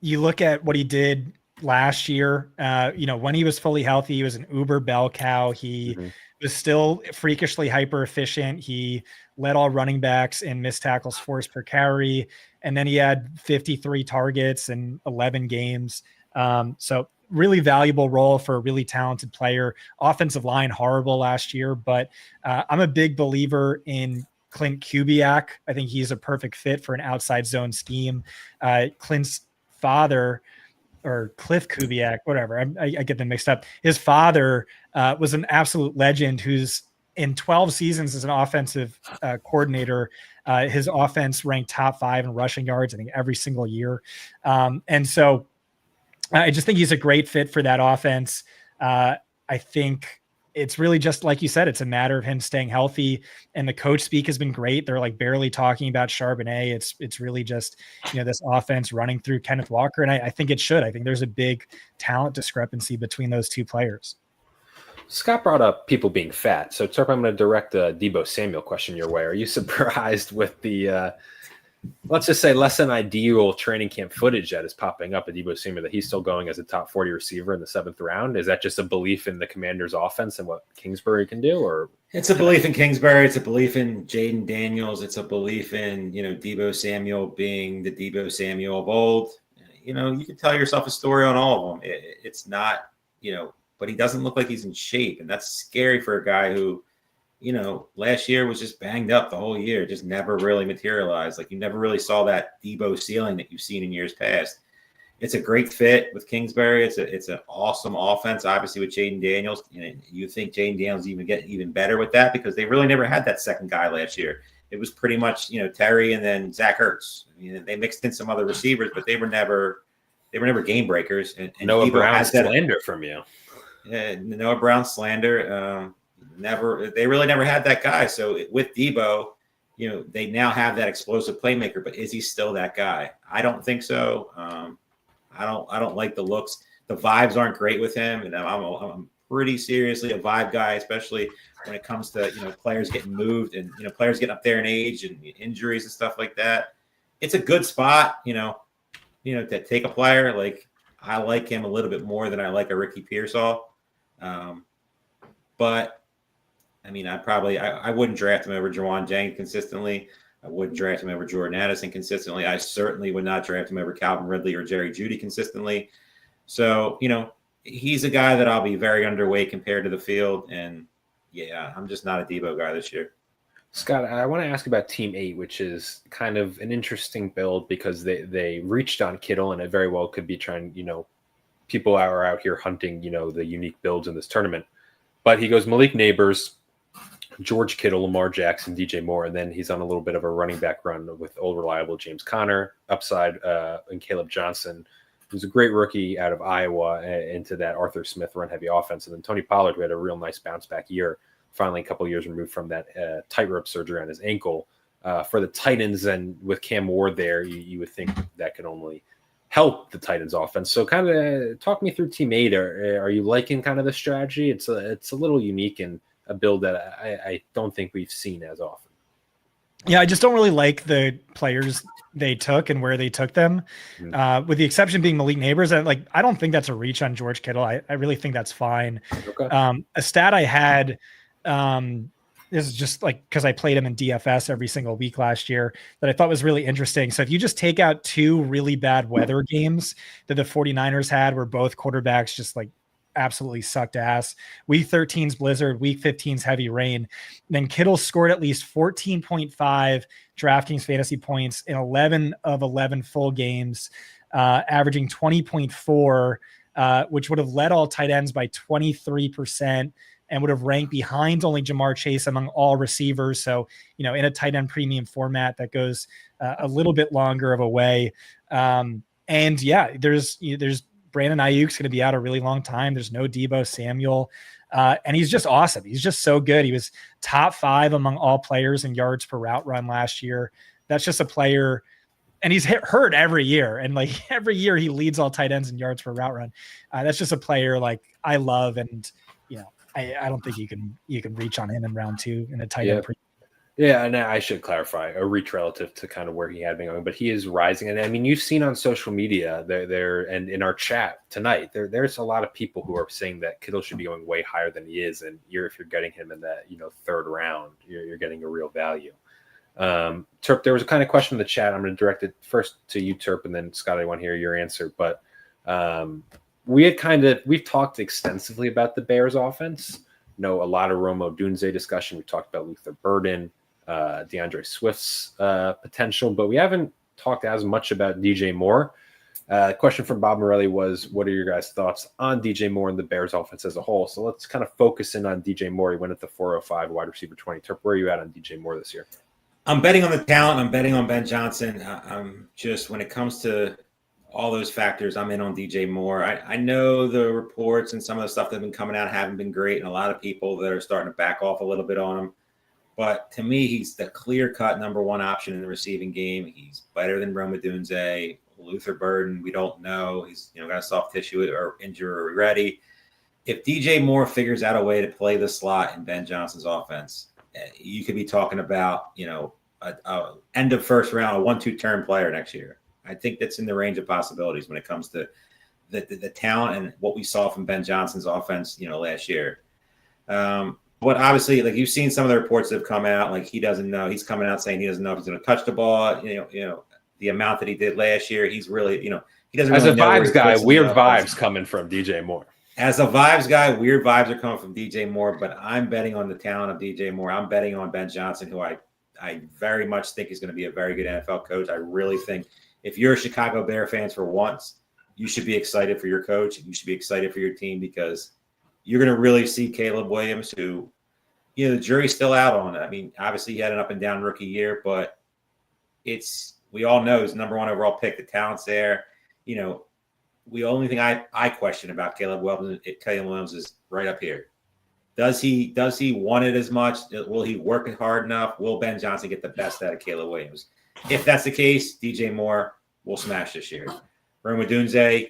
You look at what he did last year. When he was fully healthy, he was an uber bell cow. He was still freakishly hyper efficient. He led all running backs in missed tackles forced per carry. And then he had 53 targets in 11 games. So really valuable role for a really talented player. Offensive line, horrible last year, but I'm a big believer in Clint Kubiak. I think he's a perfect fit for an outside zone scheme. Clint's father, or Cliff Kubiak, whatever. I get them mixed up. His father was an absolute legend who's in 12 seasons as an offensive coordinator. His offense ranked top 5 in rushing yards, I think, every single year. And so I just think he's a great fit for that offense. I think it's really just like you said, it's a matter of him staying healthy, and the coach speak has been great. They're like barely talking about Charbonnet. It's really just, this offense running through Kenneth Walker. And I think it should. I think there's a big talent discrepancy between those two players. Scott brought up people being fat. So Terp, I'm going to direct a Deebo Samuel question your way. Are you surprised with the, let's just say, less than ideal training camp footage that is popping up at Deebo Samuel, that he's still going as a top 40 receiver in the 7th round? Is that just a belief in the Commanders' offense and what Kingsbury can do? Or it's a belief in Kingsbury. It's a belief in Jaden Daniels. It's a belief in, Deebo Samuel being the Deebo Samuel of old. You can tell yourself a story on all of them. It's not, but he doesn't look like he's in shape. And that's scary for a guy who, last year was just banged up the whole year, just never really materialized. Like, you never really saw that Deebo ceiling that you've seen in years past. It's a great fit with Kingsbury. It's an awesome offense, obviously, with Jaden Daniels. You think Jaden Daniels get even better with that, because they really never had that second guy last year. It was pretty much, Terry and then Zach Ertz. They mixed in some other receivers, but they were never game breakers. And Noah Deebo Brown has that slander from you. Yeah, Noah Brown slander. They really never had that guy. So with Deebo, they now have that explosive playmaker, but is he still that guy? I don't think so. I don't like the looks. The vibes aren't great with him, and I'm pretty seriously a vibe guy, especially when it comes to players getting moved and players getting up there in age and injuries and stuff like that. It's a good spot, to take a player. Like, I like him a little bit more than I like a Ricky Pearsall. But I wouldn't draft him over Jawan Jennings consistently. I wouldn't draft him over Jordan Addison consistently. I certainly would not draft him over Calvin Ridley or Jerry Jeudy consistently. So, he's a guy that I'll be very underweight compared to the field. And yeah, I'm just not a Deebo guy this year. Scott, I want to ask about Team 8, which is kind of an interesting build because they reached on Kittle, and it very well could be trying, people are out here hunting, the unique builds in this tournament. But he goes Malik Neighbors, George Kittle, Lamar Jackson, DJ Moore, and then he's on a little bit of a running back run with old reliable James Conner, upside, and Caleb Johnson, who's a great rookie out of Iowa, into that Arthur Smith run-heavy offense. And then Tony Pollard, who had a real nice bounce-back year, finally a couple of years removed from that tightrope surgery on his ankle. For the Titans, and with Cam Ward there, you would think that could only help the Titans offense. So kind of talk me through Team 8. Are you liking kind of the strategy? It's a little unique and a build that I don't think we've seen as often. Yeah, I just don't really like the players they took and where they took them, with the exception being Malik Neighbors. I don't think that's a reach on George Kittle. I really think that's fine. Okay. A stat I had, this is just because I played him in DFS every single week last year, that I thought was really interesting. So if you just take out 2 really bad weather games that the 49ers had, where both quarterbacks just absolutely sucked ass, week 13's blizzard, week 15's heavy rain, then Kittle scored at least 14.5 DraftKings fantasy points in 11 of 11 full games, averaging 20.4, which would have led all tight ends by 23%, and would have ranked behind only Jamar Chase among all receivers. So, in a tight end premium format that goes a little bit longer of a way. And yeah, there's Brandon Ayuk's going to be out a really long time. There's no Deebo Samuel. And he's just awesome. He's just so good. He was top 5 among all players in yards per route run last year. That's just a player, and he's hurt every year. And every year he leads all tight ends in yards per route run. That's just a player I love. And, I don't think you can reach on him in round 2 in a tight end. Yeah, and I should clarify, a reach relative to kind of where he had been going, but he is rising. And you've seen on social media there and in our chat tonight, there's a lot of people who are saying that Kittle should be going way higher than he is. And if you're getting him in that 3rd round, you're getting a real value. Terp, there was a kind of question in the chat. I'm going to direct it first to you, Terp, and then Scott, I want to hear your answer. But we've talked extensively about the Bears offense. A lot of Romo Dunze discussion. We talked about Luther Burden, DeAndre Swift's potential, but we haven't talked as much about DJ Moore. Question from Bob Morelli was, what are your guys' thoughts on DJ Moore and the Bears offense as a whole? So let's kind of focus in on DJ Moore. He went at the 405, wide receiver 20. Terp, where are you at on DJ Moore this year? I'm betting on the talent. I'm betting on Ben Johnson. I'm just, when it comes to all those factors, I'm in on DJ Moore. I know the reports and some of the stuff that's been coming out haven't been great, and a lot of people that are starting to back off a little bit on him. But to me, he's the clear-cut number one option in the receiving game. He's better than Rome Odunze. Luther Burden, we don't know. He's got a soft tissue or injury ready. If DJ Moore figures out a way to play the slot in Ben Johnson's offense, you could be talking about a end of first round, a 1-2 turn player next year. I think that's in the range of possibilities when it comes to the talent and what we saw from Ben Johnson's offense, last year. But obviously, like you've seen some of the reports that have come out, like he doesn't know. He's coming out saying he doesn't know if he's going to touch the ball. The amount that he did last year, he's really, he doesn't. As really a know vibes guy, weird vibes coming from DJ Moore. As a vibes guy, weird vibes are coming from DJ Moore. But I'm betting on the talent of DJ Moore. I'm betting on Ben Johnson, who I very much think is going to be a very good NFL coach. I really think if you're a Chicago Bear fans for once, you should be excited for your coach. You should be excited for your team because you're going to really see Caleb Williams, who, the jury's still out on it. I mean, obviously he had an up and down rookie year, but we all know he's number one overall pick. The talent's there. The only thing I question about Caleb Williams is right up here. Does he want it as much? Will he work it hard enough? Will Ben Johnson get the best out of Caleb Williams? If that's the case, DJ Moore will smash this year. Rome Odunze,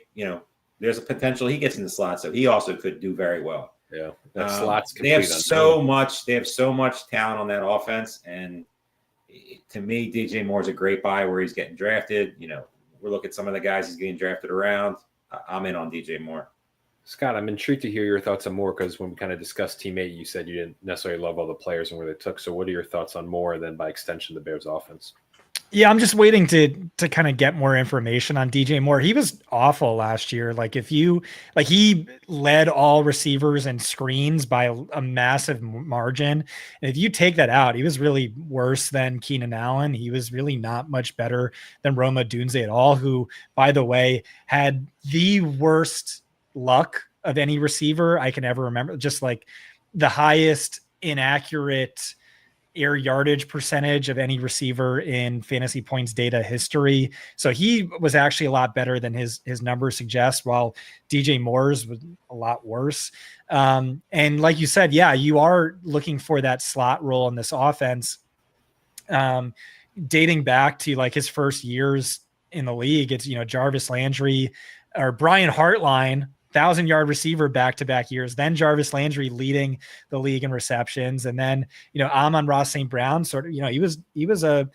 there's a potential he gets in the slot, so he also could do very well. Yeah, that slot's they have so much. They have so much talent on that offense, and to me, DJ Moore's a great buy where he's getting drafted. We're looking at some of the guys he's getting drafted around. I'm in on DJ Moore. Scott, I'm intrigued to hear your thoughts on Moore because when we kind of discussed teammate, you said you didn't necessarily love all the players and where they took. So what are your thoughts on Moore and then by extension the Bears offense? Yeah, I'm just waiting to kind of get more information on DJ Moore. He was awful last year. He led all receivers and screens by a massive margin. And if you take that out, he was really worse than Keenan Allen. He was really not much better than Rome Odunze at all, who, by the way, had the worst luck of any receiver I can ever remember. Just like the highest inaccurate air yardage percentage of any receiver in fantasy points data history. So he was actually a lot better than his numbers suggest, while DJ Moore's was a lot worse. And like you said, yeah, you are looking for that slot role in this offense. Dating back to like his first years in the league, it's, Jarvis Landry or Brian Hartline, 1,000-yard receiver back-to-back years, then Jarvis Landry leading the league in receptions. And then, Amon-Ra St. Brown he was a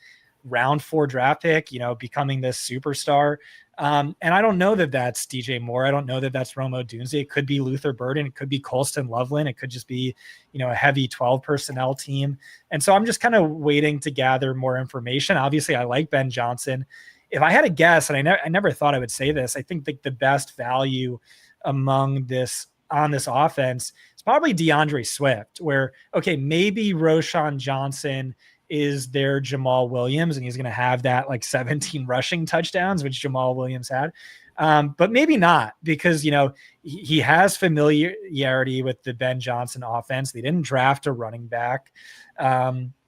round 4 draft pick, becoming this superstar. And I don't know that that's DJ Moore. I don't know that that's Rome Odunze. It could be Luther Burden. It could be Colston Loveland. It could just be, a heavy 12 personnel team. And so I'm just kind of waiting to gather more information. Obviously I like Ben Johnson. If I had a guess, and I never thought I would say this, I think the best value on this offense is probably DeAndre Swift, where, okay, maybe Roschon Johnson is their Jamal Williams and he's going to have that like 17 rushing touchdowns, which Jamal Williams had. But maybe not, because, he has familiarity with the Ben Johnson offense. They didn't draft a running back.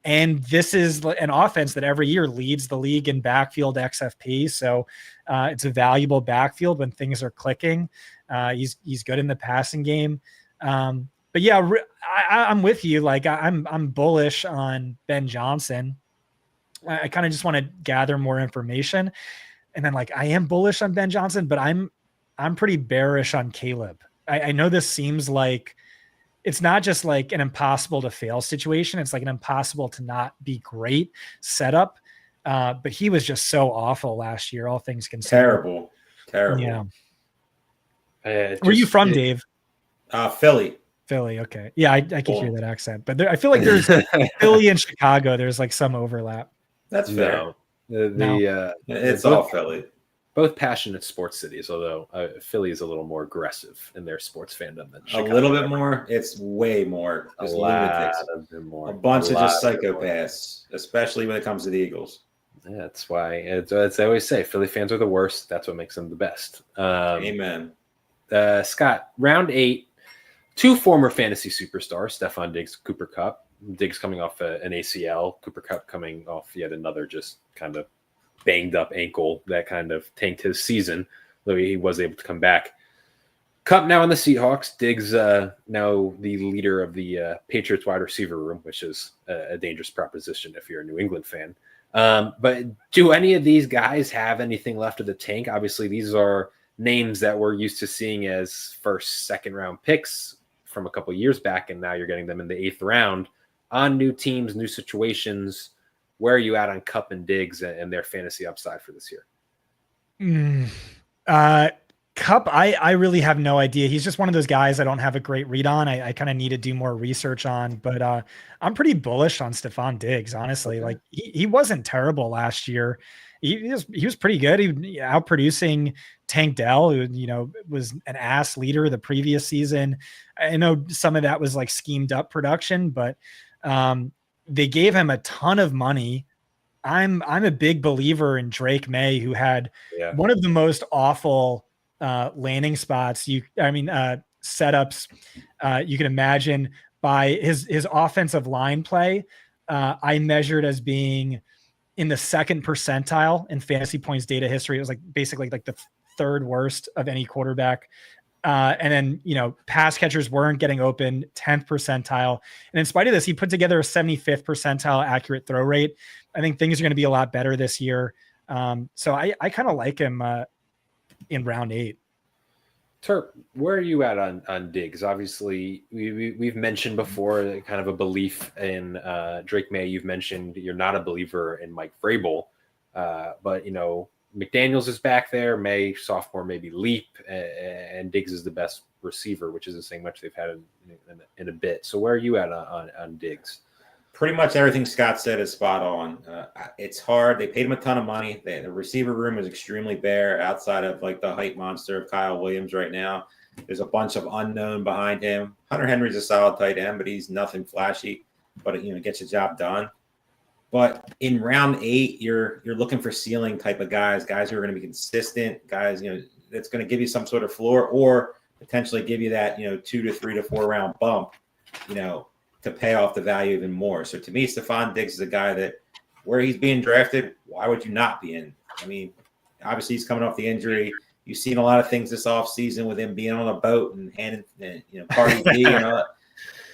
And this is an offense that every year leads the league in backfield XFP. So it's a valuable backfield when things are clicking. He's good in the passing game. But yeah, I'm with you. Like I'm bullish on Ben Johnson. I kind of just want to gather more information. And then I am bullish on Ben Johnson, but I'm pretty bearish on Caleb. I know this seems like it's not just like an impossible to fail situation. It's like an impossible to not be great setup. But he was just so awful last year, all things considered. Terrible. Yeah. Where are you from, Dave? Philly. Okay. Yeah, I can hear that accent. But I feel like there's Philly and Chicago. There's like some overlap. That's fair. It's all Philly. Both passionate sports cities, although Philly is a little more aggressive in their sports fandom than Chicago. A little bit more. It's way more. A lot of them more. A bunch of just psychopaths, especially when it comes to the Eagles. Yeah, that's why it's I always say Philly fans are the worst. That's what makes them the best. Amen. Scott, round 8, 2 former fantasy superstars, Stefon Diggs, Cooper Kupp. Diggs coming off an ACL, Cooper Kupp coming off yet another just kind of banged up ankle that kind of tanked his season, though he was able to come back. Kupp now on the Seahawks. Diggs now the leader of the Patriots wide receiver room, which is a dangerous proposition if you're a New England fan. But do any of these guys have anything left of the tank? Obviously, these are names that we're used to seeing as first, second round picks from a couple of years back, and now you're getting them in the 8th round on new teams, new situations. Where are you at on Kupp and Diggs and their fantasy upside for this year? Kupp, I really have no idea. He's just one of those guys I don't have a great read on. I kind of need to do more research on, but I'm pretty bullish on Stefon Diggs, honestly. Okay. Like he wasn't terrible last year. He was pretty good. He outproducing Tank Dell, who, was an ass leader the previous season. I know some of that was like schemed up production, but they gave him a ton of money. I'm a big believer in Drake May, who had one of the most awful landing spots setups you can imagine by his offensive line play. I measured as being in the 2nd percentile in fantasy points data history. It was like basically like the 3rd worst of any quarterback. And then, pass catchers weren't getting open, 10th percentile. And in spite of this, he put together a 75th percentile accurate throw rate. I think things are going to be a lot better this year. So I kind of like him in round 8. Terp, where are you at on Diggs? Obviously, we've mentioned before kind of a belief in Drake May. You've mentioned you're not a believer in Mike Vrabel, but McDaniels is back there. May sophomore maybe leap, and Diggs is the best receiver, which isn't saying much. They've had in a bit. So where are you at on Diggs? Pretty much everything Scott said is spot on. It's hard. They paid him a ton of money. The receiver room is extremely bare outside of like the hype monster of Kyle Williams right now. There's a bunch of unknown behind him. Hunter Henry's a solid tight end, but he's nothing flashy, but it gets the job done. But in round 8, you're looking for ceiling type of guys who are going to be consistent, guys, that's going to give you some sort of floor or potentially give you that, 2 to 3 to 4 round bump, to pay off the value even more. So to me, Stefon Diggs is a guy that where he's being drafted, why would you not be in? I mean, obviously he's coming off the injury. You've seen a lot of things this offseason with him being on a boat and handing, Cardi B and all that.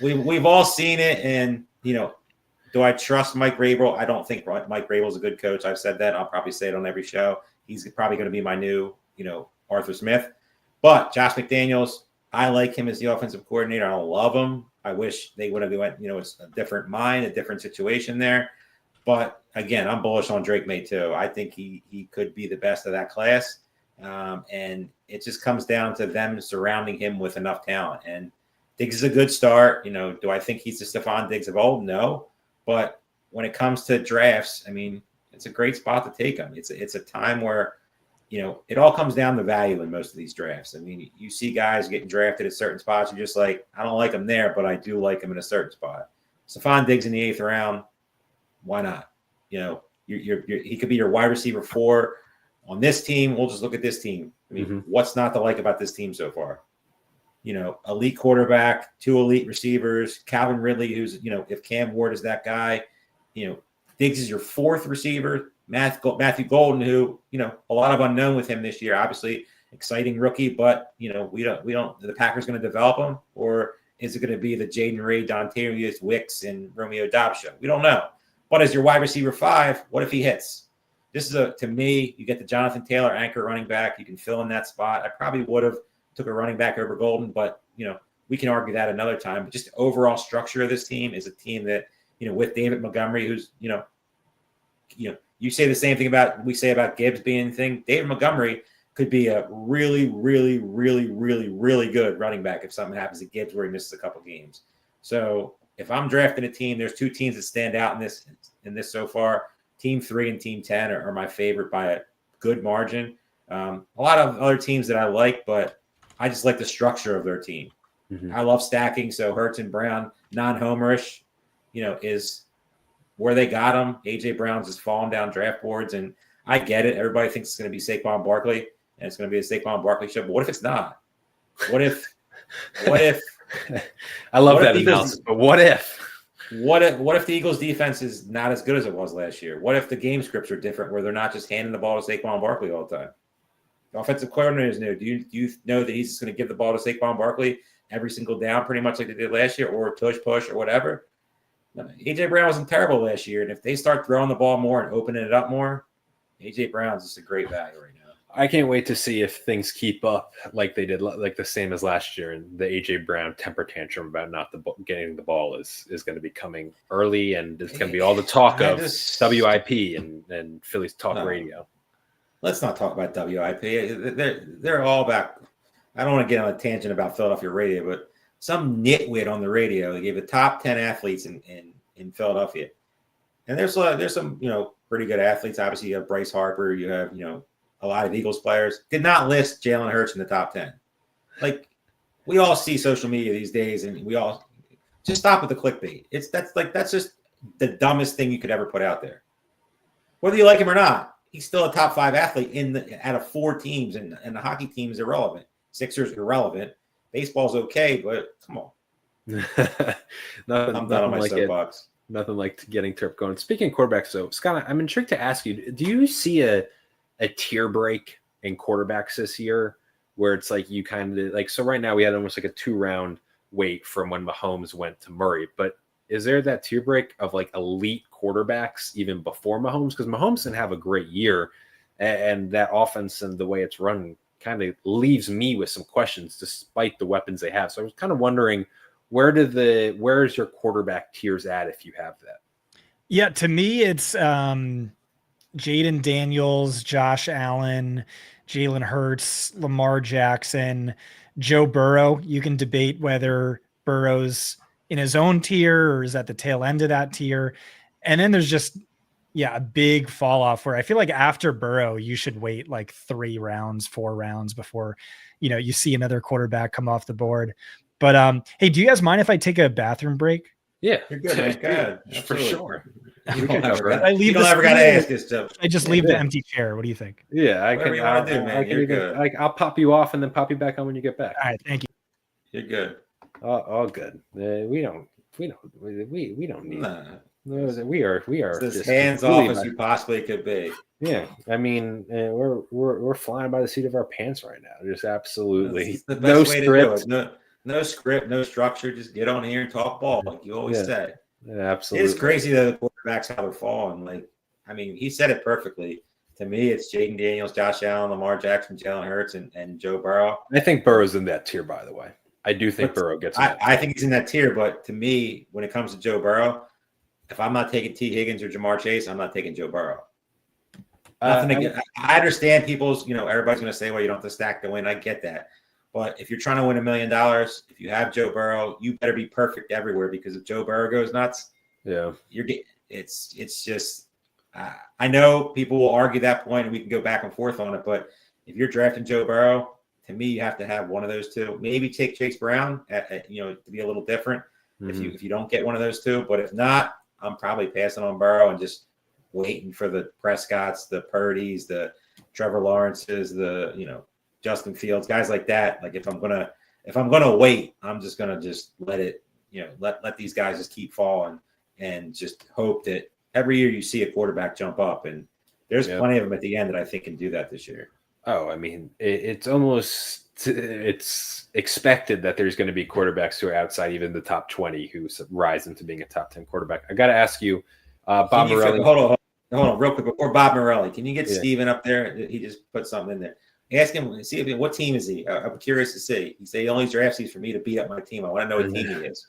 We've all seen it. And, do I trust Mike Vrabel? I don't think Mike Vrabel is a good coach. I've said that. I'll probably say it on every show. He's probably going to be my new, Arthur Smith. But Josh McDaniels, I like him as the offensive coordinator. I don't love him. I wish they would have went, it's a different mind, a different situation there. But again, I'm bullish on Drake May too. I think he could be the best of that class. And it just comes down to them surrounding him with enough talent. And Diggs is a good start. Do I think he's the Stefon Diggs of old? No. But when it comes to drafts, I mean, it's a great spot to take him. It's a time where, it all comes down to value in most of these drafts. I mean, you see guys getting drafted at certain spots. You're just like, I don't like him there, but I do like him in a certain spot. Stefon Diggs in the 8th round, why not? He could be your wide receiver 4 on this team. We'll just look at this team. I mean, what's not to like about this team so far? Elite quarterback, 2 elite receivers, Calvin Ridley, who's, if Cam Ward is that guy, Diggs is your 4th receiver. Matthew Golden, who, a lot of unknown with him this year, obviously exciting rookie, but, we don't, the Packers going to develop him, or is it going to be the Jaden Ray, Dontarius Wicks, and Romeo Doubs show? We don't know. But as your wide receiver 5, what if he hits? This is to me, you get the Jonathan Taylor anchor running back. You can fill in that spot. I probably would have took a running back over Golden, but, we can argue that another time. But just the overall structure of this team is a team that, with David Montgomery, who's, you say the same thing we say about Gibbs being the thing. David Montgomery could be a really, really, really, really, really good running back if something happens to Gibbs where he misses a couple games. So if I'm drafting a team, there's 2 teams that stand out in this so far. Team 3 and Team 10 are my favorite by a good margin. A lot of other teams that I like, but I just like the structure of their team. I love stacking. So Hurts and Brown, non-homerish, is where they got him. AJ Brown's just falling down draft boards, and I get it. Everybody thinks it's going to be Saquon Barkley, and it's going to be a Saquon Barkley show. But what if it's not? What if? I love that analysis. But what if? What if the Eagles defense is not as good as it was last year? What if the game scripts are different where they're not just handing the ball to Saquon Barkley all the time? The offensive coordinator is new. Do you know that he's going to give the ball to Saquon Barkley every single down pretty much like they did last year, or push or whatever? No, A.J. Brown wasn't terrible last year, and if they start throwing the ball more and opening it up more, A.J. Brown's just a great value right now. I can't wait to see if things keep up like they did, like the same as last year. And the A.J. Brown temper tantrum about not getting the ball is going to be coming early, and it's going to be all the talk of WIP and Phillies talk radio. Let's not talk about WIP. They're all about. I don't want to get on a tangent about Philadelphia radio, but some nitwit on the radio they gave the top 10 athletes in Philadelphia, and there's some pretty good athletes. Obviously, you have Bryce Harper, you have a lot of Eagles players. Did not list Jalen Hurts in the top 10. Like, we all see social media these days, and we all just stop with the clickbait. That's just the dumbest thing you could ever put out there. Whether you like him or not, he's still a top 5 athlete out of 4 teams, and the hockey team is irrelevant. Sixers irrelevant. Baseball's okay, but come on. I'm done on my soapbox. Nothing like getting Terp going. Speaking of quarterbacks, so Scott, I'm intrigued to ask you: do you see a tier break in quarterbacks this year, where it's like you kind of like? So right now we had almost like a 2-round wait from when Mahomes went to Murray, but is there that tier break of like elite quarterbacks even before Mahomes? Because Mahomes didn't have a great year, and that offense and the way it's run kind of leaves me with some questions despite the weapons they have. So I was kind of wondering, where is your quarterback tiers at, if you have that? Yeah, to me, it's Jaden Daniels, Josh Allen, Jalen Hurts, Lamar Jackson, Joe Burrow. You can debate whether Burrow's in his own tier or is at the tail end of that tier. And then there's just, a big fall off where I feel like after Burrow, you should wait like 3 rounds, 4 rounds before, you see another quarterback come off the board. But hey, do you guys mind if I take a bathroom break? Yeah, you're good, man. Go ahead. For sure. You don't ever got to ask this stuff. I just leave the empty chair. What do you think? Yeah, Whatever you want to do, man. You're good. I'll pop you off and then pop you back on when you get back. All right, thank you. You're good. All good. We don't need. Nah. We are as hands off as you possibly could be. Yeah, I mean, we're flying by the seat of our pants right now. Just absolutely the best way script. To do it. No script, no structure. Just get on here and talk ball, like you always say. Yeah, absolutely. It's crazy that the quarterbacks how they're falling. Like, I mean, he said it perfectly. To me, it's Jaden Daniels, Josh Allen, Lamar Jackson, Jalen Hurts, and Joe Burrow. I think Burrow's in that tier, by the way. I do think Burrow gets. I think he's in that tier, but to me, when it comes to Joe Burrow, if I'm not taking T. Higgins or Jamar Chase, I'm not taking Joe Burrow. I understand people's, everybody's going to say, well, you don't have to stack to win. I get that. But if you're trying to win $1 million, if you have Joe Burrow, you better be perfect everywhere, because if Joe Burrow goes nuts, it's just, I know people will argue that point and we can go back and forth on it. But if you're drafting Joe Burrow, to me, you have to have one of those two. Maybe take Chase Brown, to be a little different if you don't get one of those two. But if not, I'm probably passing on Burrow and just waiting for the Prescotts, the Purdy's, the Trevor Lawrence's, the Justin Fields, guys like that. Like if I'm gonna wait, I'm just gonna let it, let these guys just keep falling and just hope that every year you see a quarterback jump up, and there's plenty of them at the end that I think can do that this year. Oh, I mean, it's expected that there's going to be quarterbacks who are outside even the top 20 who rise into being a top 10 quarterback. I got to ask you, Bob Morelli. Hold on, real quick before Bob Morelli. Can you get Steven up there? He just put something in there. Ask him, what team is he? I'm curious to see. He said he only drafts these for me to beat up my team. I want to know what team he is.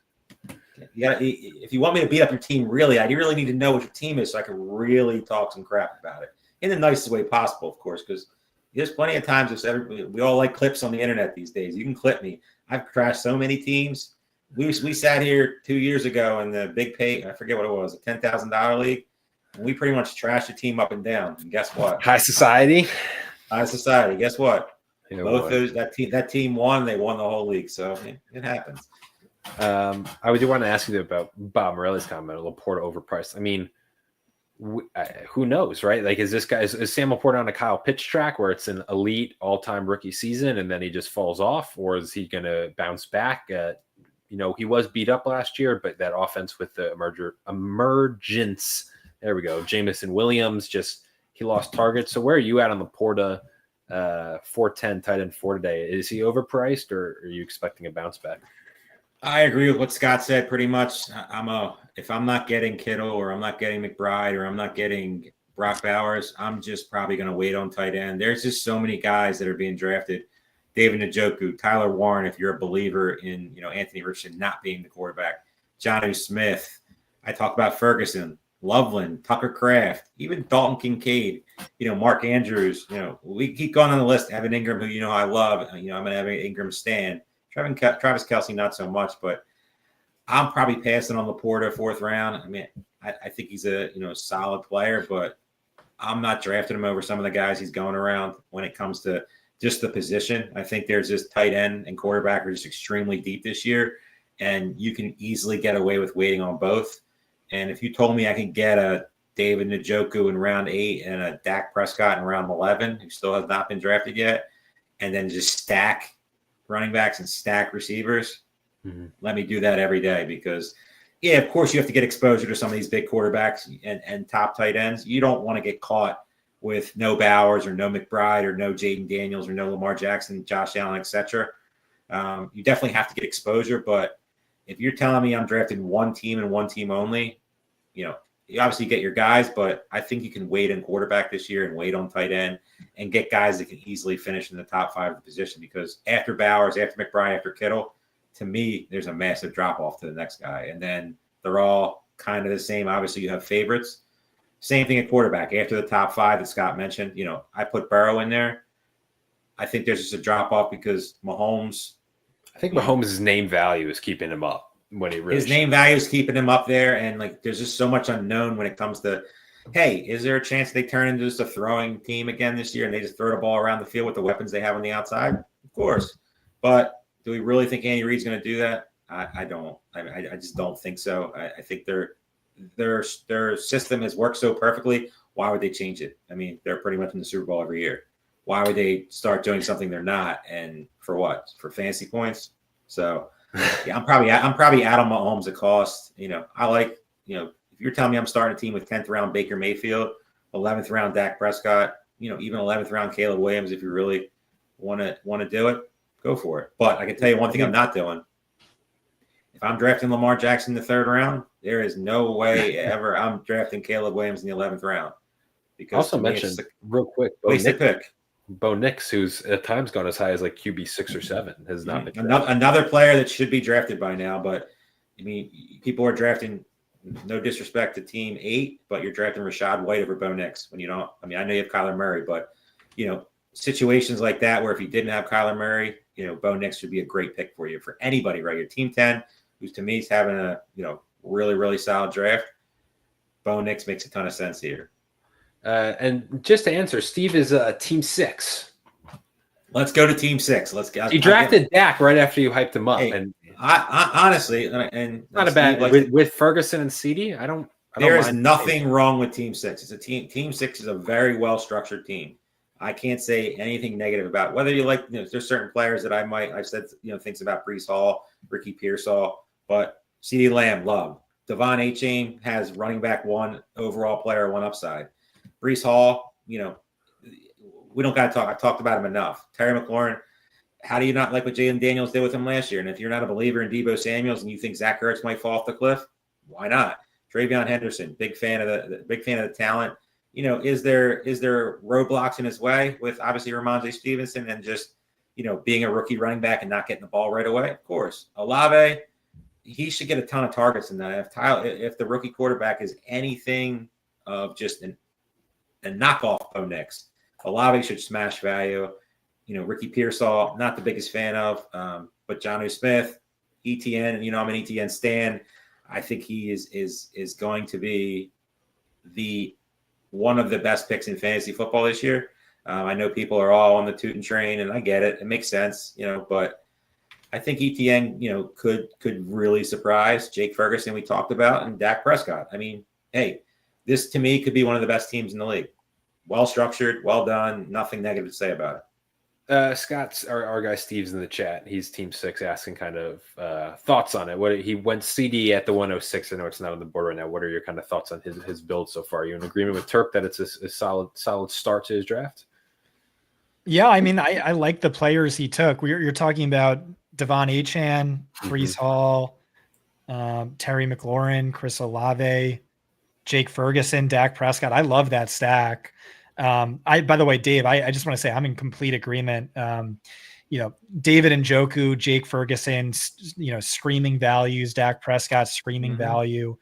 If you want me to beat up your team, really, I really need to know what your team is so I can really talk some crap about it in the nicest way possible, of course, because there's plenty of times we all like clips on the internet these days. You can clip me. I've crashed so many teams. We sat here 2 years ago in the big pay. I forget what it was, a $10,000 league. And we pretty much trashed the team up and down. And guess what? High society. Guess what? Both those that team won. They won the whole league. So it happens. I do want to ask you about Bob Morelli's comment. Laporta overpriced. I mean, who knows, right? Like, is Sam Laporta on a Kyle Pitts track where it's an elite all-time rookie season and then he just falls off, or is he going to bounce back? he was beat up last year, but that offense with the emergence, there we go, Jamison Williams, he lost targets. So where are you at on the Porta 410 tight end 4 today? Is he overpriced, or are you expecting a bounce back? I agree with what Scott said pretty much. If I'm not getting Kittle, or I'm not getting McBride, or I'm not getting Brock Bowers, I'm just probably going to wait on tight end. There's just so many guys that are being drafted. David Njoku, Tyler Warren, if you're a believer in Anthony Richardson not being the quarterback, Jonnu Smith. I talk about Ferguson, Loveland, Tucker Kraft, even Dalton Kincaid, Mark Andrews. We keep going on the list. Evan Ingram, who I love. I'm going to have an Ingram stand. Travis Kelce, not so much, but I'm probably passing on Laporta 4th round. I mean, I think he's a solid player, but I'm not drafting him over some of the guys he's going around when it comes to just the position. I think there's just tight end and quarterback are just extremely deep this year, and you can easily get away with waiting on both. And if you told me I could get a David Njoku in round 8 and a Dak Prescott in round 11, who still has not been drafted yet, and then just stack running backs and stack receivers, let me do that every day. Because, yeah, of course you have to get exposure to some of these big quarterbacks and top tight ends. You don't want to get caught with no Bowers or no McBride or no Jaden Daniels or no Lamar Jackson, Josh Allen, etc. You definitely have to get exposure. But if you're telling me I'm drafting one team and one team only, you obviously get your guys, but I think you can wait in quarterback this year and wait on tight end and get guys that can easily finish in the top 5 of the position. Because after Bowers, after McBride, after Kittle, to me, there's a massive drop-off to the next guy. And then they're all kind of the same. Obviously, you have favorites. Same thing at quarterback. After the top 5 that Scott mentioned, I put Burrow in there. I think there's just a drop-off because Mahomes. I think Mahomes' name value is keeping him up. His name value is keeping him up there, and there's just so much unknown when it comes to, hey, is there a chance they turn into just a throwing team again this year and they just throw the ball around the field with the weapons they have on the outside? Of course, but do we really think Andy Reid's going to do that? I don't. I just don't think so. I think their system has worked so perfectly. Why would they change it? I mean, they're pretty much in the Super Bowl every year. Why would they start doing something they're not? And for what? For fantasy points? So. Yeah, I'm probably out on Mahomes at cost. I like, if you're telling me I'm starting a team with 10th round Baker Mayfield, 11th round Dak Prescott, even 11th round Caleb Williams, if you really want to do it, go for it. But I can tell you one thing I'm not doing. If I'm drafting Lamar Jackson in the 3rd round, there is no way ever I'm drafting Caleb Williams in the 11th round. Because also mentioned real quick, wasted pick. Bo Nix, who's at times gone as high as QB 6 or 7, has not been drafted. Another player that should be drafted by now. But I mean, people are drafting. No disrespect to Team 8, but you're drafting Rachaad White over Bo Nix when you don't. I mean, I know you have Kyler Murray, but situations like that where if you didn't have Kyler Murray, Bo Nix would be a great pick for you for anybody, right? Your Team 10, who's to me is having a really really solid draft. Bo Nix makes a ton of sense here. And just to answer, Steve is Team 6. Let's go to Team 6. Let's go. He drafted Dak right after you hyped him up, and I honestly, and not a bad with Ferguson and CD. There is nothing wrong with Team 6. It's a team. Team 6 is a very well structured team. I can't say anything negative about whether you like. There's certain players that I've said things about Breece Hall, Ricky Pearsall, but CD Lamb, love. Devon Achane has running back 1 overall player, 1 upside. Breece Hall, we don't got to talk. I've talked about him enough. Terry McLaurin, how do you not like what Jaden Daniels did with him last year? And if you're not a believer in Deebo Samuels and you think Zach Ertz might fall off the cliff, why not? Travion Henderson, big fan of the talent. Is there roadblocks in his way with obviously Ramondre Stevenson and just being a rookie running back and not getting the ball right away? Of course, Olave, he should get a ton of targets in that. If the rookie quarterback is anything of just a knockoff Bo Nix, Olave should smash value. Ricky Pearsall, not the biggest fan of, but Jonnu Smith, ETN, I'm an ETN stan. I think he is going to be one of the best picks in fantasy football this year. I know people are all on the Tootin train, and I get it. It makes sense, but I think ETN, could really surprise Jake Ferguson we talked about and Dak Prescott. I mean, hey, this to me could be one of the best teams in the league. Well structured, well done, nothing negative to say about it. Scott's our guy Steve's in the chat. He's team 6 asking kind of thoughts on it. What he went CD at the 106. I know it's not on the board right now. What are your kind of thoughts on his build so far? Are you in agreement with Terp that it's a solid start to his draft? Yeah, I mean, I like the players he took. You're talking about Devon Achane, Breece Hall, Terry McLaurin, Chris Olave, Jake Ferguson, Dak Prescott. I love that stack. By the way, Dave, I just want to say I'm in complete agreement. David Njoku, Jake Ferguson, screaming values, Dak Prescott, screaming value.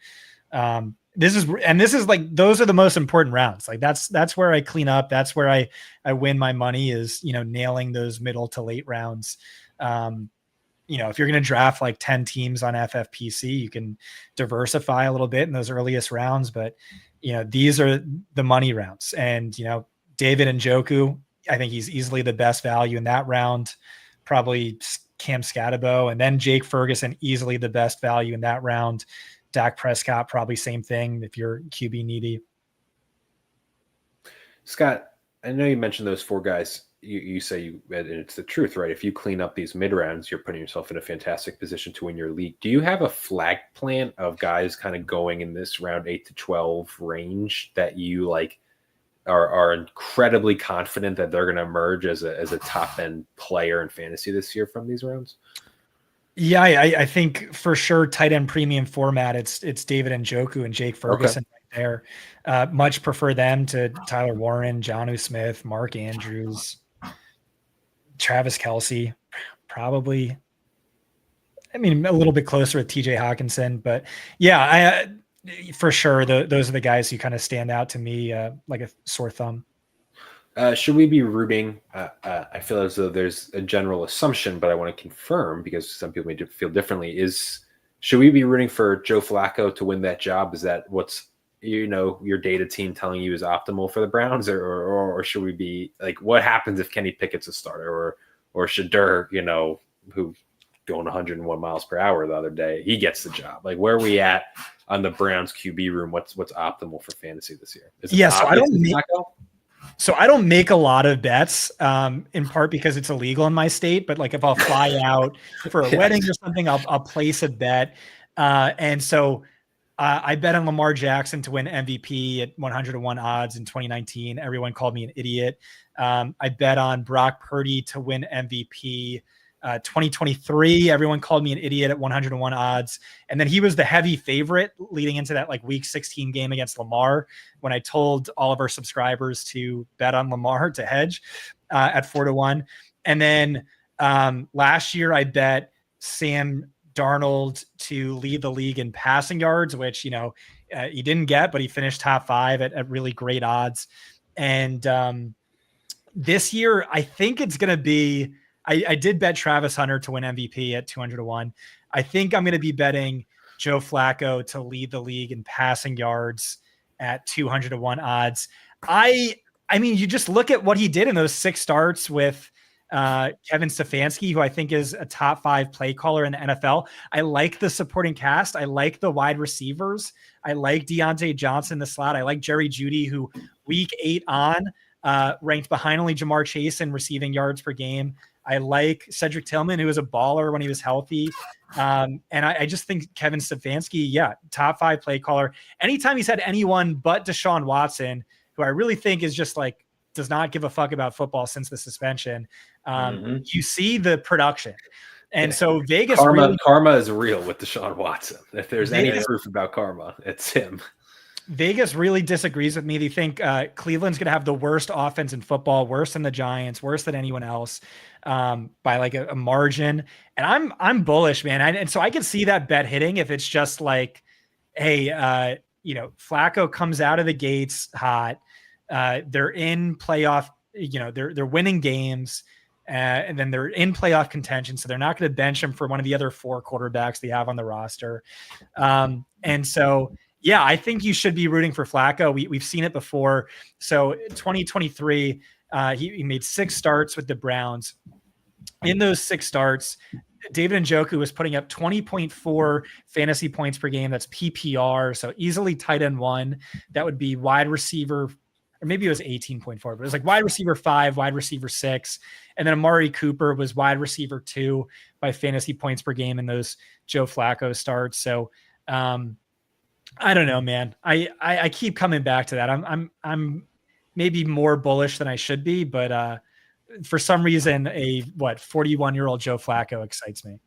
This is like, those are the most important rounds. Like that's where I clean up. That's where I win my money is, nailing those middle to late rounds. If you're going to draft like 10 teams on FFPC, you can diversify a little bit in those earliest rounds, but these are the money rounds. And, David Njoku, I think he's easily the best value in that round, probably Cam Scatabo, and then Jake Ferguson, easily the best value in that round. Dak Prescott, probably same thing if you're QB needy. Scott, I know you mentioned those 4 guys. You say and it's the truth, right? If you clean up these mid rounds, you're putting yourself in a fantastic position to win your league. Do you have a flag plan of guys kind of going in this round 8 to 12 range that you like are incredibly confident that they're going to emerge as a top end player in fantasy this year from these rounds? Yeah, I think for sure tight end premium format, it's David Njoku and Jake Ferguson right there. Much prefer them to Tyler Warren, Jonnu Smith, Mark Andrews, Travis Kelce, probably. I mean, a little bit closer with TJ Hawkinson, but yeah, for sure, those are the guys who kind of stand out to me like a sore thumb. Should we be rooting? I feel as though there's a general assumption, but I want to confirm because some people may feel differently. Should we be rooting for Joe Flacco to win that job? Is that what's your data team telling you is optimal for the Browns, or should we be like, what happens if Kenny Pickett's a starter, or Shadur, who going 101 miles per hour the other day, he gets the job? Like, where are we at on the Browns QB room? What's optimal for fantasy this year? So I don't make a lot of bets, in part because it's illegal in my state. But like if I'll fly out for a wedding or something, I'll place a bet. And so I bet on Lamar Jackson to win MVP at 101 odds in 2019. Everyone called me an idiot. I bet on Brock Purdy to win MVP 2023. Everyone called me an idiot at 101 odds. And then he was the heavy favorite leading into that like week 16 game against Lamar, when I told all of our subscribers to bet on Lamar to hedge at 4-1. And then last year I bet Sam Darnold to lead the league in passing yards, which, he didn't get, but he finished top 5 at really great odds. And this year, I think it's going to be, I did bet Travis Hunter to win MVP at 200-1. I think I'm going to be betting Joe Flacco to lead the league in passing yards at 200-1 odds. I mean, you just look at what he did in those 6 starts with Kevin Stefanski, who I think is a top 5 play caller in the NFL. I like the supporting cast. I like the wide receivers. I like Deontay Johnson, the slot. I like Jerry Jeudy, who week 8 on ranked behind only Jamar Chase in receiving yards per game. I like Cedric Tillman, who was a baller when he was healthy. And I just think Kevin Stefanski, top 5 play caller. Anytime he's had anyone but Deshaun Watson, who I really think is just like, does not give a fuck about football since the suspension. You see the production. And so Vegas karma is real with Deshaun Watson. If there's any proof about karma, it's him. Vegas really disagrees with me. They think Cleveland's going to have the worst offense in football, worse than the Giants, worse than anyone else, by like a margin. And I'm bullish, man. And so I can see that bet hitting if it's just like, hey, Flacco comes out of the gates hot. They're in playoff, they're winning games, and then they're in playoff contention. So they're not going to bench him for one of the other 4 quarterbacks they have on the roster. And so, yeah, I think you should be rooting for Flacco. We've seen it before. So 2023, he made 6 starts with the Browns. In those 6 starts, David Njoku was putting up 20.4 fantasy points per game. That's PPR. So easily tight end 1. That would be wide receiver or maybe it was 18.4, but it was like wide receiver 5, wide receiver 6. And then Amari Cooper was wide receiver 2 by fantasy points per game in those Joe Flacco starts. So I don't know, man. I keep coming back to that. I'm maybe more bullish than I should be, but for some reason, 41-year-old Joe Flacco excites me.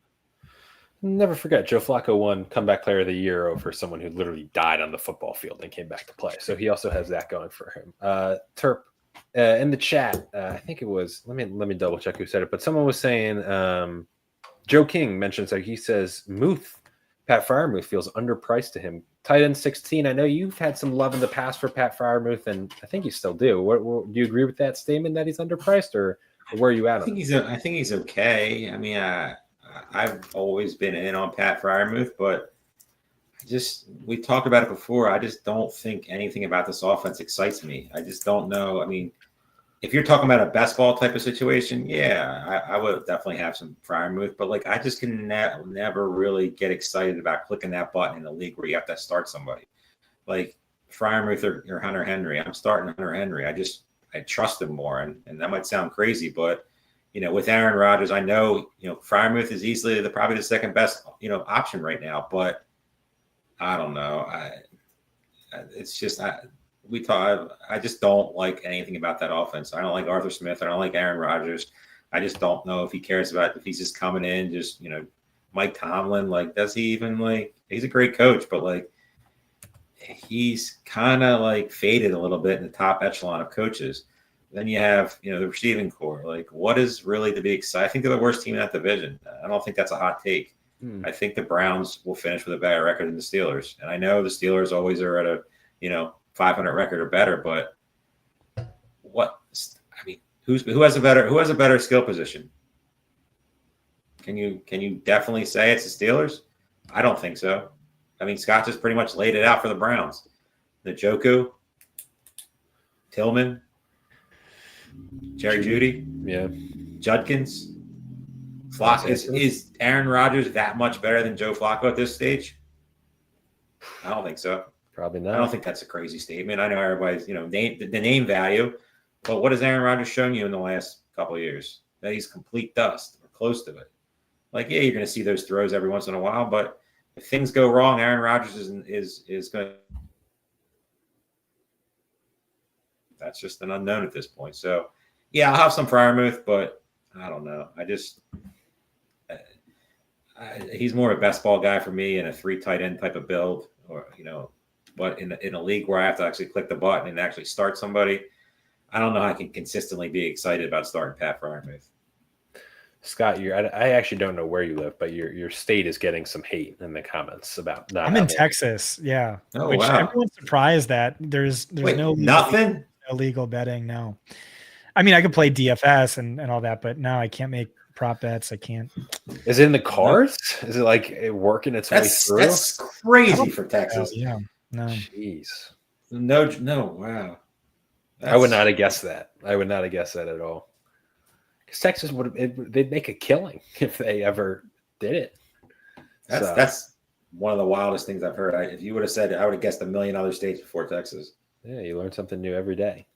Never forget, Joe Flacco won Comeback Player of the Year over someone who literally died on the football field and came back to play. So he also has that going for him. Terp, in the chat, I think it was, let me double check who said it, but someone was saying, Joe King mentions, like he says, Pat Freiermuth feels underpriced to him. Tight end 16. I know you've had some love in the past for Pat Freiermuth, and I think you still do. Do you agree with that statement that he's underpriced, or where are you at? I think he's okay. I mean, I've always been in on Pat Freiermuth, but we talked about it before. I just don't think anything about this offense excites me. I just don't know. I mean, if you're talking about a best ball type of situation, yeah, I would definitely have some Freiermuth, but like I just can never really get excited about clicking that button in a league where you have to start somebody. Like Freiermuth or Hunter Henry. I'm starting Hunter Henry. I trust him more, and that might sound crazy, but with Aaron Rodgers, I know, Freiermuth is easily probably the second best, option right now, but I don't know. It's just, I just don't like anything about that offense. I don't like Arthur Smith. I don't like Aaron Rodgers. I just don't know if he cares about, if he's just coming in, just, Mike Tomlin, like, does he even he's a great coach, but he's kind of faded a little bit in the top echelon of coaches. Then you have, the receiving core. What is really to be excited? I think they're the worst team in that division. I don't think that's a hot take. I think the Browns will finish with a better record than the Steelers. And I know the Steelers always are at a, 500 record or better, but who has a better skill position? Can you definitely say it's the Steelers? I don't think so. I mean, Scott just pretty much laid it out for the Browns. Njoku, Jerry Jeudy, Judkins, Flacco. Is Aaron Rodgers that much better than Joe Flacco at this stage? I don't think so. Probably not. I don't think that's a crazy statement. I know everybody's, the name value, but what has Aaron Rodgers shown you in the last couple of years? That he's complete dust or close to it. You're going to see those throws every once in a while, but if things go wrong, Aaron Rodgers is going to. That's just an unknown at this point. So, yeah, I'll have some Freiermuth, but I don't know. He's more of a best ball guy for me in a 3 tight end type of build, or but in a league where I have to actually click the button and actually start somebody, I don't know how I can consistently be excited about starting Pat Freiermuth. Scott, I actually don't know where you live, but your state is getting some hate in the comments about not. I'm in Texas, yeah. Oh, which wow. Everyone's surprised that there's nothing. Illegal betting. No, I mean I could play DFS and all that, but no, I can't make prop bets. I can't. Is it in the cars? Is it working its way through? That's crazy for Texas. Yeah, no. Jeez. No, wow. I would not have guessed that. I would not have guessed that at all. Because Texas they'd make a killing if they ever did it. That's one of the wildest things I've heard. If you would have said it, I would have guessed a million other states before Texas. Yeah, you learn something new every day.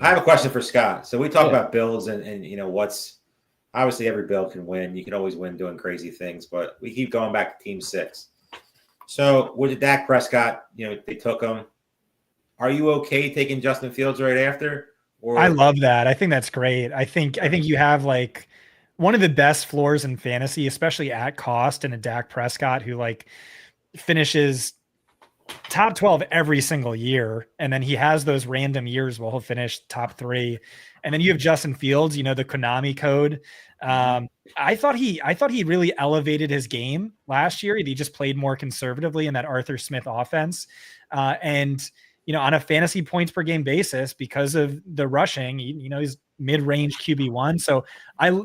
I have a question for Scott. So we talk about builds and what's obviously every build can win. You can always win doing crazy things, but we keep going back to Team 6. So with Dak Prescott, they took him. Are you okay taking Justin Fields right after? Or I love that. I think that's great. I think you have one of the best floors in fantasy, especially at cost, and a Dak Prescott who finishes top 12 every single year. And then he has those random years where he'll finish top 3. And then you have Justin Fields, the Konami code. I thought he really elevated his game last year. He just played more conservatively in that Arthur Smith offense. And on a fantasy points per game basis, because of the rushing, he's mid-range QB1. So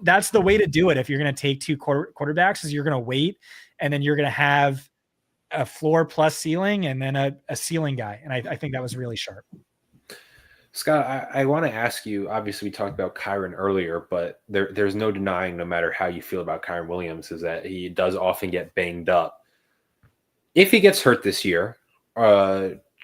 that's the way to do it. If you're going to take 2 quarterbacks, is you're going to wait, and then you're going to have a floor plus ceiling, and then a ceiling guy. And I think that was really sharp. Scott, I want to ask you, obviously we talked about Kyron earlier, but there's no denying, no matter how you feel about Kyron Williams, is that he does often get banged up. If he gets hurt this year,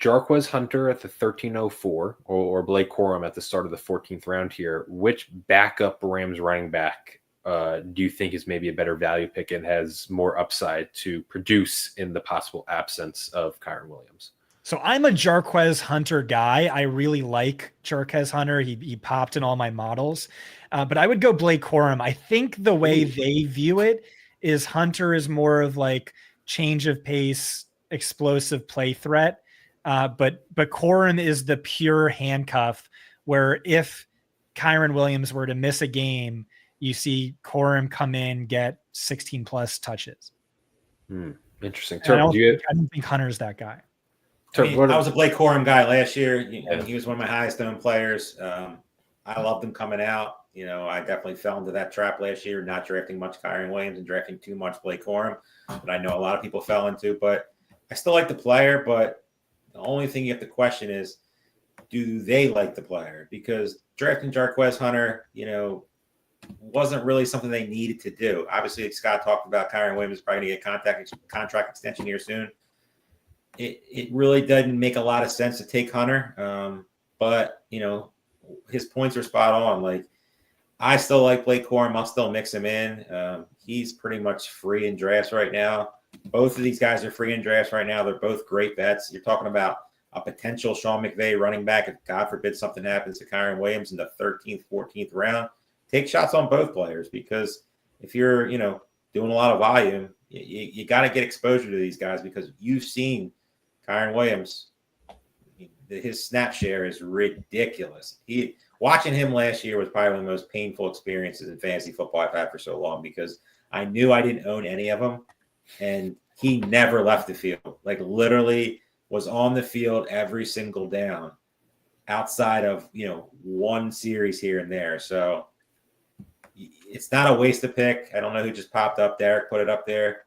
Jarquez Hunter at the 1304 or Blake Corum at the start of the 14th round here. Which backup Rams running back do you think is maybe a better value pick and has more upside to produce in the possible absence of Kyren Williams? So I'm a Jarquez Hunter guy. I really like Jarquez Hunter. He popped in all my models, but I would go Blake Corum. I think the way they view it is Hunter is more of like change of pace, explosive play threat. But Corum is the pure handcuff where if Kyren Williams were to miss a game, you see Corum come in, get 16 plus touches. Interesting. I don't think Hunter's that guy. I was a Blake Corum guy last year. He was one of my highest owned players. I loved him coming out. I definitely fell into that trap last year, not drafting much Kyren Williams and drafting too much Blake Corum, that I know a lot of people fell into. But I still like the player, but the only thing you have to question is, do they like the player? Because drafting Jarquez Hunter, wasn't really something they needed to do. Obviously, like Scott talked about, Kyren Williams is probably going to get contract extension here soon. It really doesn't make a lot of sense to take Hunter. But, his points are spot on. Like, I still like Blake Corum. I'll still mix him in. He's pretty much free in drafts right now. Both of these guys are free in drafts right now. They're both great bets. You're talking about a potential Sean McVay running back if, God forbid, something happens to Kyren Williams in the 13th, 14th round. Take shots on both players, because if you're, doing a lot of volume, you got to get exposure to these guys, because you've seen Kyren Williams. His snap share is ridiculous. Watching him last year was probably one of the most painful experiences in fantasy football I've had for so long, because I knew I didn't own any of them, and he never left the field. Like, literally was on the field every single down, outside of one series here and there. So it's not a waste of pick. I don't know who just popped up. Derek put it up there.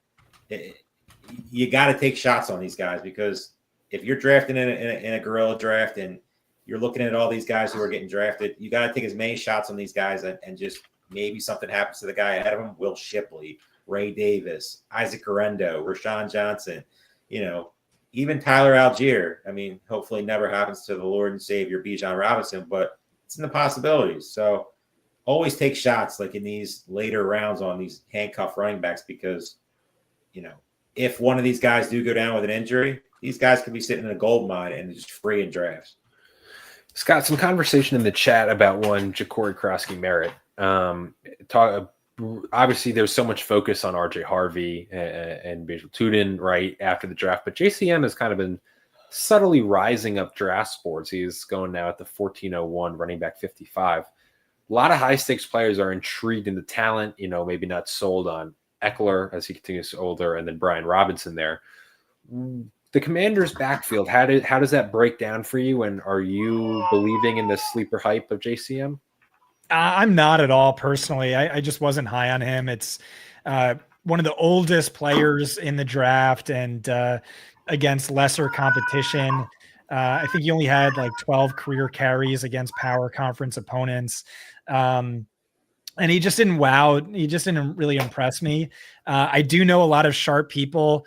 You got to take shots on these guys, because if you're drafting in a gorilla draft and you're looking at all these guys who are getting drafted, you got to take as many shots on these guys, and just maybe something happens to the guy ahead of him. Will Shipley, Ray Davis, Isaac Garendo, Rashawn Johnson, even Tyler Algier. I mean, hopefully never happens to the Lord and Savior Bijan Robinson, but it's in the possibilities. So always take shots like in these later rounds on these handcuff running backs, because, if one of these guys do go down with an injury, these guys could be sitting in a gold mine and just free in drafts. Scott, some conversation in the chat about one Ja'Cory Krosky-Merritt. Obviously, there's so much focus on RJ Harvey and Basil Tudin right after the draft, but JCM has kind of been subtly rising up draft boards. He's going now at the 1401, running back 55. A lot of high stakes players are intrigued in the talent, maybe not sold on Eckler as he continues to older, and then Brian Robinson there. The Commanders' backfield, how does that break down for you? And are you believing in the sleeper hype of JCM? I'm not at all personally. I just wasn't high on him. It's one of the oldest players in the draft, and against lesser competition. I think he only had like 12 career carries against power conference opponents. And he just didn't wow. He just didn't really impress me. I do know a lot of sharp people.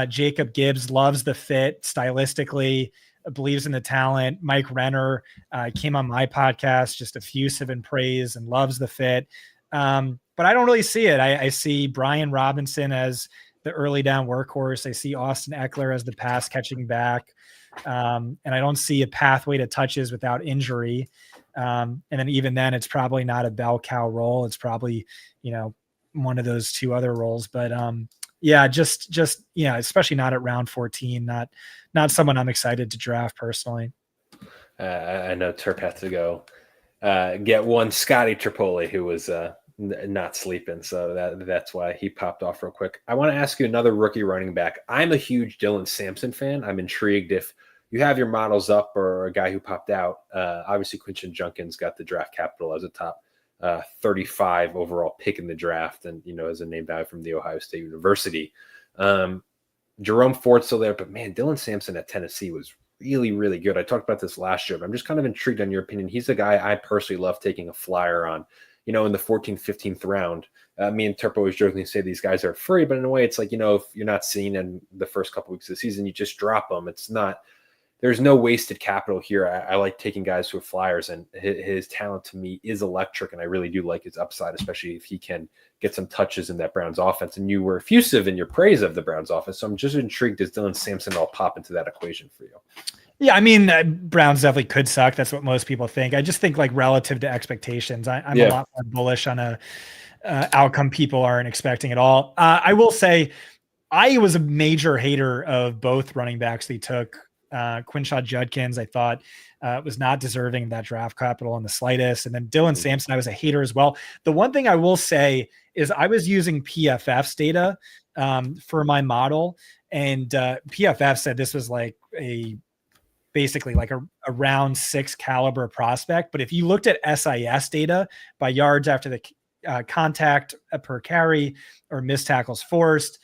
Jacob Gibbs loves the fit stylistically, believes in the talent. Mike Renner came on my podcast, just effusive in praise and loves the fit. But I don't really see it. I see Brian Robinson as the early down workhorse. I see Austin Eckler as the pass catching back. And I don't see a pathway to touches without injury. And then even then, it's probably not a bell cow role. It's probably, one of those two other roles. But just especially not at round 14. Not someone I'm excited to draft personally. I know Terp had to go get one Scotty Terpoilli, who was not sleeping, so that's why he popped off real quick. I want to ask you another rookie running back. I'm a huge Dylan Sampson fan. I'm intrigued if you have your models up or a guy who popped out. Obviously, Quinton Junkins got the draft capital as a top 35 overall pick in the draft, and as a name value from the Ohio State University. Jerome Ford's still there, but man, Dylan Sampson at Tennessee was really, really good. I talked about this last year, but I'm just kind of intrigued on your opinion. He's a guy I personally love taking a flyer on. In the 14th, 15th round. Me and Terp always jokingly say these guys are free, but in a way it's like, if you're not seeing in the first couple weeks of the season, you just drop them. It's not, there's no wasted capital here. I like taking guys who are flyers, and his talent to me is electric, and I really do like his upside, especially if he can get some touches in that Browns offense. And you were effusive in your praise of the Browns offense, so I'm just intrigued, does Dylan Sampson all pop into that equation for you? Yeah, I mean, Browns definitely could suck. That's what most people think. I just think, like, relative to expectations, I'm a lot more bullish on a outcome people aren't expecting at all. I will say I was a major hater of both running backs they took. Quinshad Judkins, I thought was not deserving of that draft capital in the slightest. And then Dylan Sampson, I was a hater as well. The one thing I will say is I was using PFF's data for my model, and PFF said this was like basically like a round 6 caliber prospect. But if you looked at SIS data by yards after the contact per carry or missed tackles forced,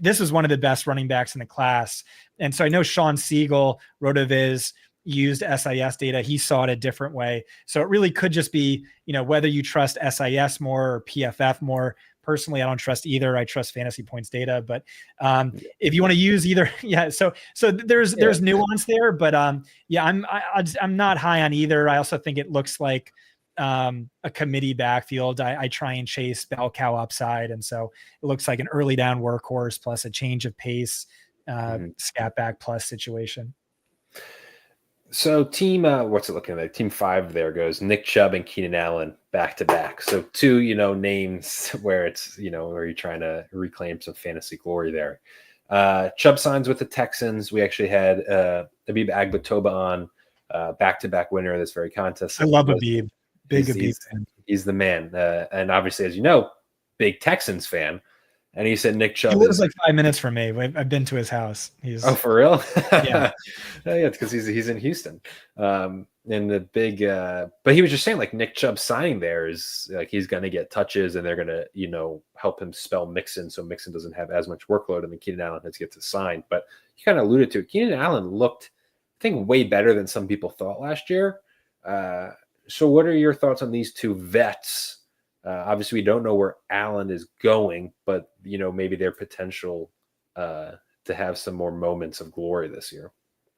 this was one of the best running backs in the class. And so I know Sean Siegel, RotoViz, used SIS data. He saw it a different way. So it really could just be, whether you trust SIS more or PFF more. Personally, I don't trust either. I trust fantasy points data, but if you want to use either, So there's nuance there, but I'm not high on either. I also think it looks like a committee backfield. I try and chase bell cow upside, and so it looks like an early down workhorse plus a change of pace, scat back plus situation. So team, what's it looking like? Team 5 there goes Nick Chubb and Keenan Allen back to back. So 2, names where it's, where you're trying to reclaim some fantasy glory there. Chubb signs with the Texans. We actually had Abib Agbatoba on, back-to-back winner of this very contest. I love Abib. Big Abib fan. He's the man. And obviously, as you know, big Texans fan. And he said Nick Chubb. He lives like 5 minutes from me. I've been to his house. Oh, for real? Yeah. Yeah, because he's in Houston. And the big, but he was just saying, like, Nick Chubb signing there is like he's going to get touches, and they're going to, help him spell Mixon, so Mixon doesn't have as much workload, and then Keenan Allen has to get to sign. But you kind of alluded to it. Keenan Allen looked, I think, way better than some people thought last year. So what are your thoughts on these two vets? Obviously, we don't know where Allen is going, but, maybe their potential to have some more moments of glory this year.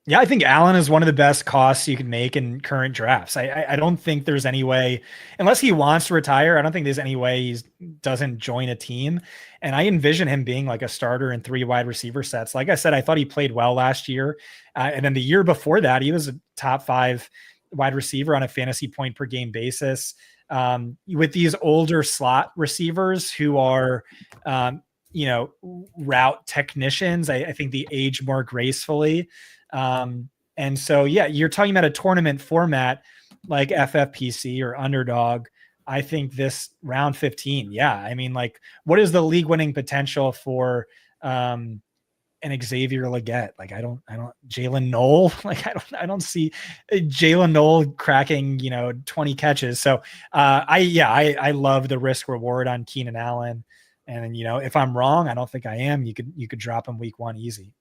Yeah, I think Allen is one of the best costs you can make in current drafts. I don't think there's any way, unless he wants to retire, I don't think there's any way he doesn't join a team. And I envision him being like a starter in 3 wide receiver sets. Like I said, I thought he played well last year. And then the year before that, he was a top 5 wide receiver on a fantasy point per game basis. With these older slot receivers who are, route technicians, I think they age more gracefully. And so, you're talking about a tournament format like FFPC or Underdog. I think this round 15. I mean, like, what is the league winning potential for, an Xavier Legette? Like, I don't Jalen Noel. Like, I don't see Jalen Noel cracking, 20 catches. So, I love the risk reward on Keenan Allen. And, if I'm wrong, I don't think I am. You could drop him week 1 easy.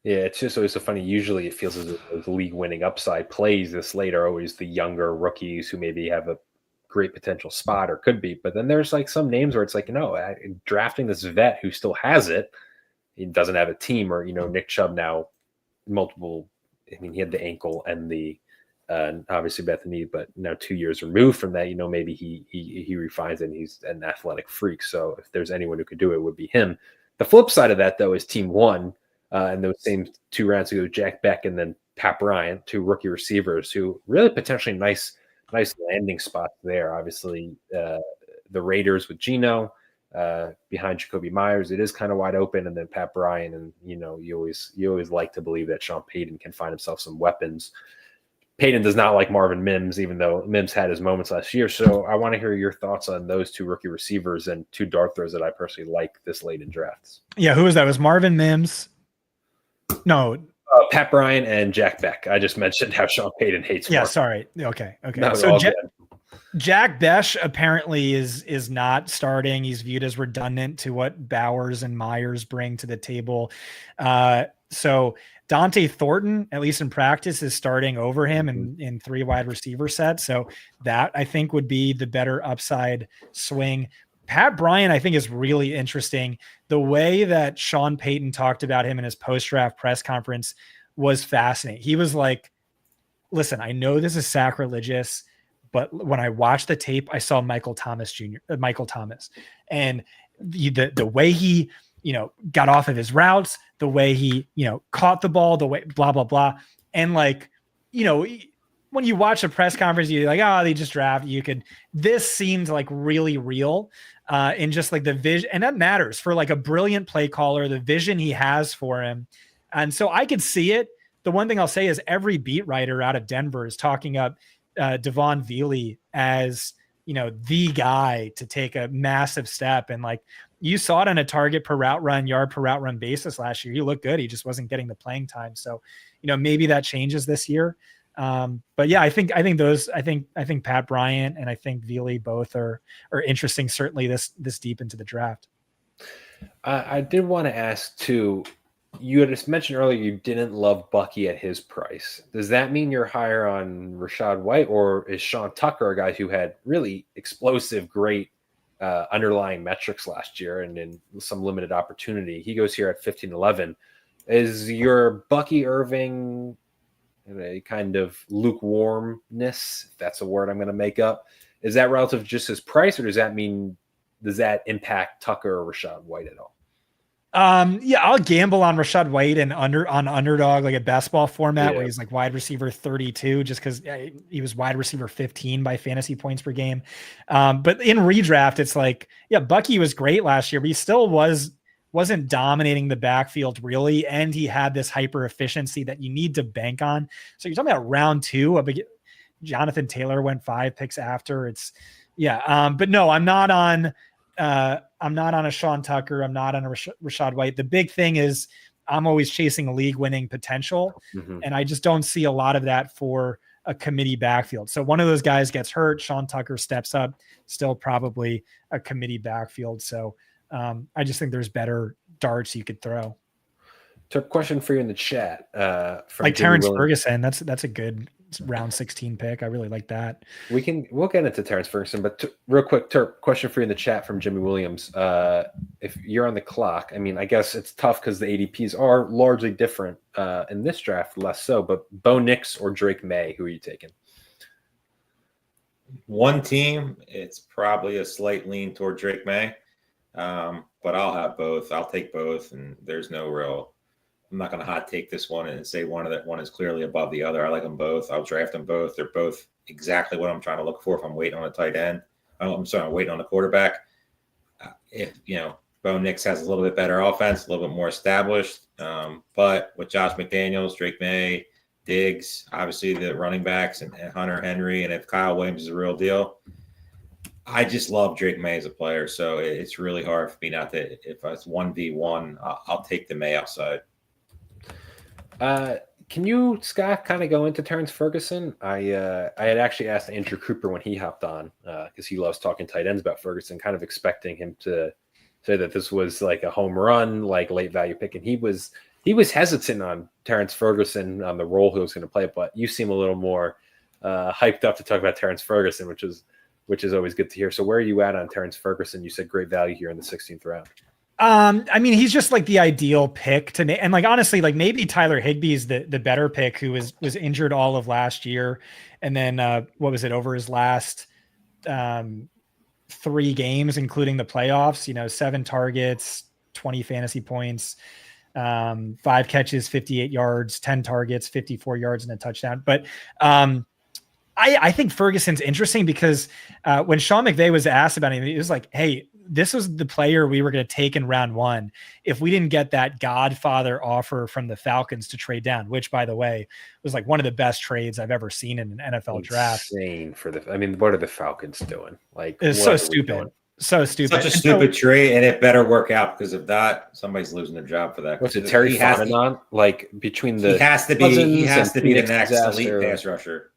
Yeah, it's just always so funny. Usually it feels as if those league-winning upside plays this late are always the younger rookies who maybe have a great potential spot or could be. But then there's like some names where it's like, drafting this vet who still has it, he doesn't have a team, or, Nick Chubb now multiple. I mean, he had the ankle and the obviously Bethany, but now 2 years removed from that, maybe he refines it and he's an athletic freak. So if there's anyone who could do it, it would be him. The flip side of that, though, is team 1. And those same 2 rounds ago, Jack Beck and then Pat Bryant, 2 rookie receivers who really potentially nice landing spots there. Obviously, the Raiders with Geno behind Jacoby Myers, it is kind of wide open, and then Pat Bryant, and you always like to believe that Sean Payton can find himself some weapons. Payton does not like Marvin Mims, even though Mims had his moments last year. So I want to hear your thoughts on those 2 rookie receivers and 2 dart throws that I personally like this late in drafts. Yeah, who was that? It was Marvin Mims? No. Pat Bryant and Jack Beck. I just mentioned how Sean Payton hates Marvin. Yeah, sorry. Okay. No, so Jack Besh apparently is not starting. He's viewed as redundant to what Bowers and Myers bring to the table. So Dante Thornton, at least in practice, is starting over him in 3 wide receiver sets. So that, I think, would be the better upside swing. Pat Bryant, I think, is really interesting. The way that Sean Payton talked about him in his post-draft press conference was fascinating. He was like, listen, I know this is sacrilegious, but when I watched the tape, I saw Michael Thomas, and the way he, got off of his routes, the way he, caught the ball, the way blah, blah, blah. And like, when you watch a press conference, you're like, oh, they just draft. This seemed like really real in just like the vision. And that matters for like a brilliant play caller, the vision he has for him. And so I could see it. The one thing I'll say is every beat writer out of Denver is talking up Devon Veely as, the guy to take a massive step. And like, you saw it on a target per route run, yard per route run basis last year. He looked good. He just wasn't getting the playing time. So, maybe that changes this year. But yeah, I think Pat Bryant and I think Veely both are interesting. Certainly this deep into the draft. I did want to ask too, you had just mentioned earlier you didn't love Bucky at his price. Does that mean you're higher on Rachaad White, or is Sean Tucker a guy who had really explosive, great underlying metrics last year and in some limited opportunity? He goes here at 15-11. Is your Bucky Irving a kind of lukewarmness, if that's a word I'm going to make up, is that relative to just his price, or does that impact Tucker or Rachaad White at all? Yeah, I'll gamble on Rachaad White and on underdog, like a basketball format where he's like wide receiver 32, just because he was wide receiver 15 by fantasy points per game. But in redraft, it's like, yeah, Bucky was great last year, but he still wasn't dominating the backfield really. And he had this hyper efficiency that you need to bank on. So you're talking about round 2, Jonathan Taylor went 5 picks after. But no, I'm not on a Sean Tucker. I'm not on a Rachaad White. The big thing is I'm always chasing a league winning potential. Mm-hmm. And I just don't see a lot of that for a committee backfield. So one of those guys gets hurt. Sean Tucker steps up, still probably a committee backfield. So I just think there's better darts you could throw. Question for you in the chat. From like Terrence Ferguson. That's a good round 16 pick. I really like that. We'll get into Terrence Ferguson, but real quick, question for you in the chat from Jimmy Williams. If you're on the clock, I mean, I guess it's tough because the ADPs are largely different in this draft, less so, but Bo Nix or Drake May, who are you taking? One team, it's probably a slight lean toward Drake May. But I'll have both. I'll take both, and there's no real. I'm not going to hot take this one and say one is clearly above the other. I like them both. I'll draft them both. They're both exactly what I'm trying to look for if I'm waiting on a tight end. I'm waiting on a quarterback. If Bo Nix has a little bit better offense, a little bit more established, but with Josh McDaniels, Drake May, Diggs, obviously the running backs, and Hunter Henry, and if Kyle Williams is a real deal. I just love Drake May as a player, so it's really hard for me not to. If it's 1v1, I'll take the May outside. Can you, Scott, kind of go into Terrence Ferguson? I had actually asked Andrew Cooper when he hopped on because he loves talking tight ends about Ferguson, kind of expecting him to say that this was like a home run, like late value pick, and he was hesitant on Terrence Ferguson on the role he was going to play, but you seem a little more hyped up to talk about Terrence Ferguson, which is always good to hear. So where are you at on Terrence Ferguson? You said great value here in the 16th round. I mean, he's just like the ideal pick to me. And like, honestly, like maybe Tyler Higbee is the better pick, who was injured all of last year. And then what was it, over his last 3 games, including the playoffs, 7 targets, 20 fantasy points, 5 catches, 58 yards, 10 targets, 54 yards and a touchdown. But I think Ferguson's interesting because when Sean McVay was asked about him, he was like, hey, this was the player we were going to take in round 1 if we didn't get that Godfather offer from the Falcons to trade down, which, by the way, was like one of the best trades I've ever seen in an NFL draft. Insane what are the Falcons doing? Like, it's so stupid. So stupid. Such a stupid trade, and it better work out because if not, somebody's losing their job for that. What's it, Terry Fontenot? Like, between the he has to be the next elite pass rusher.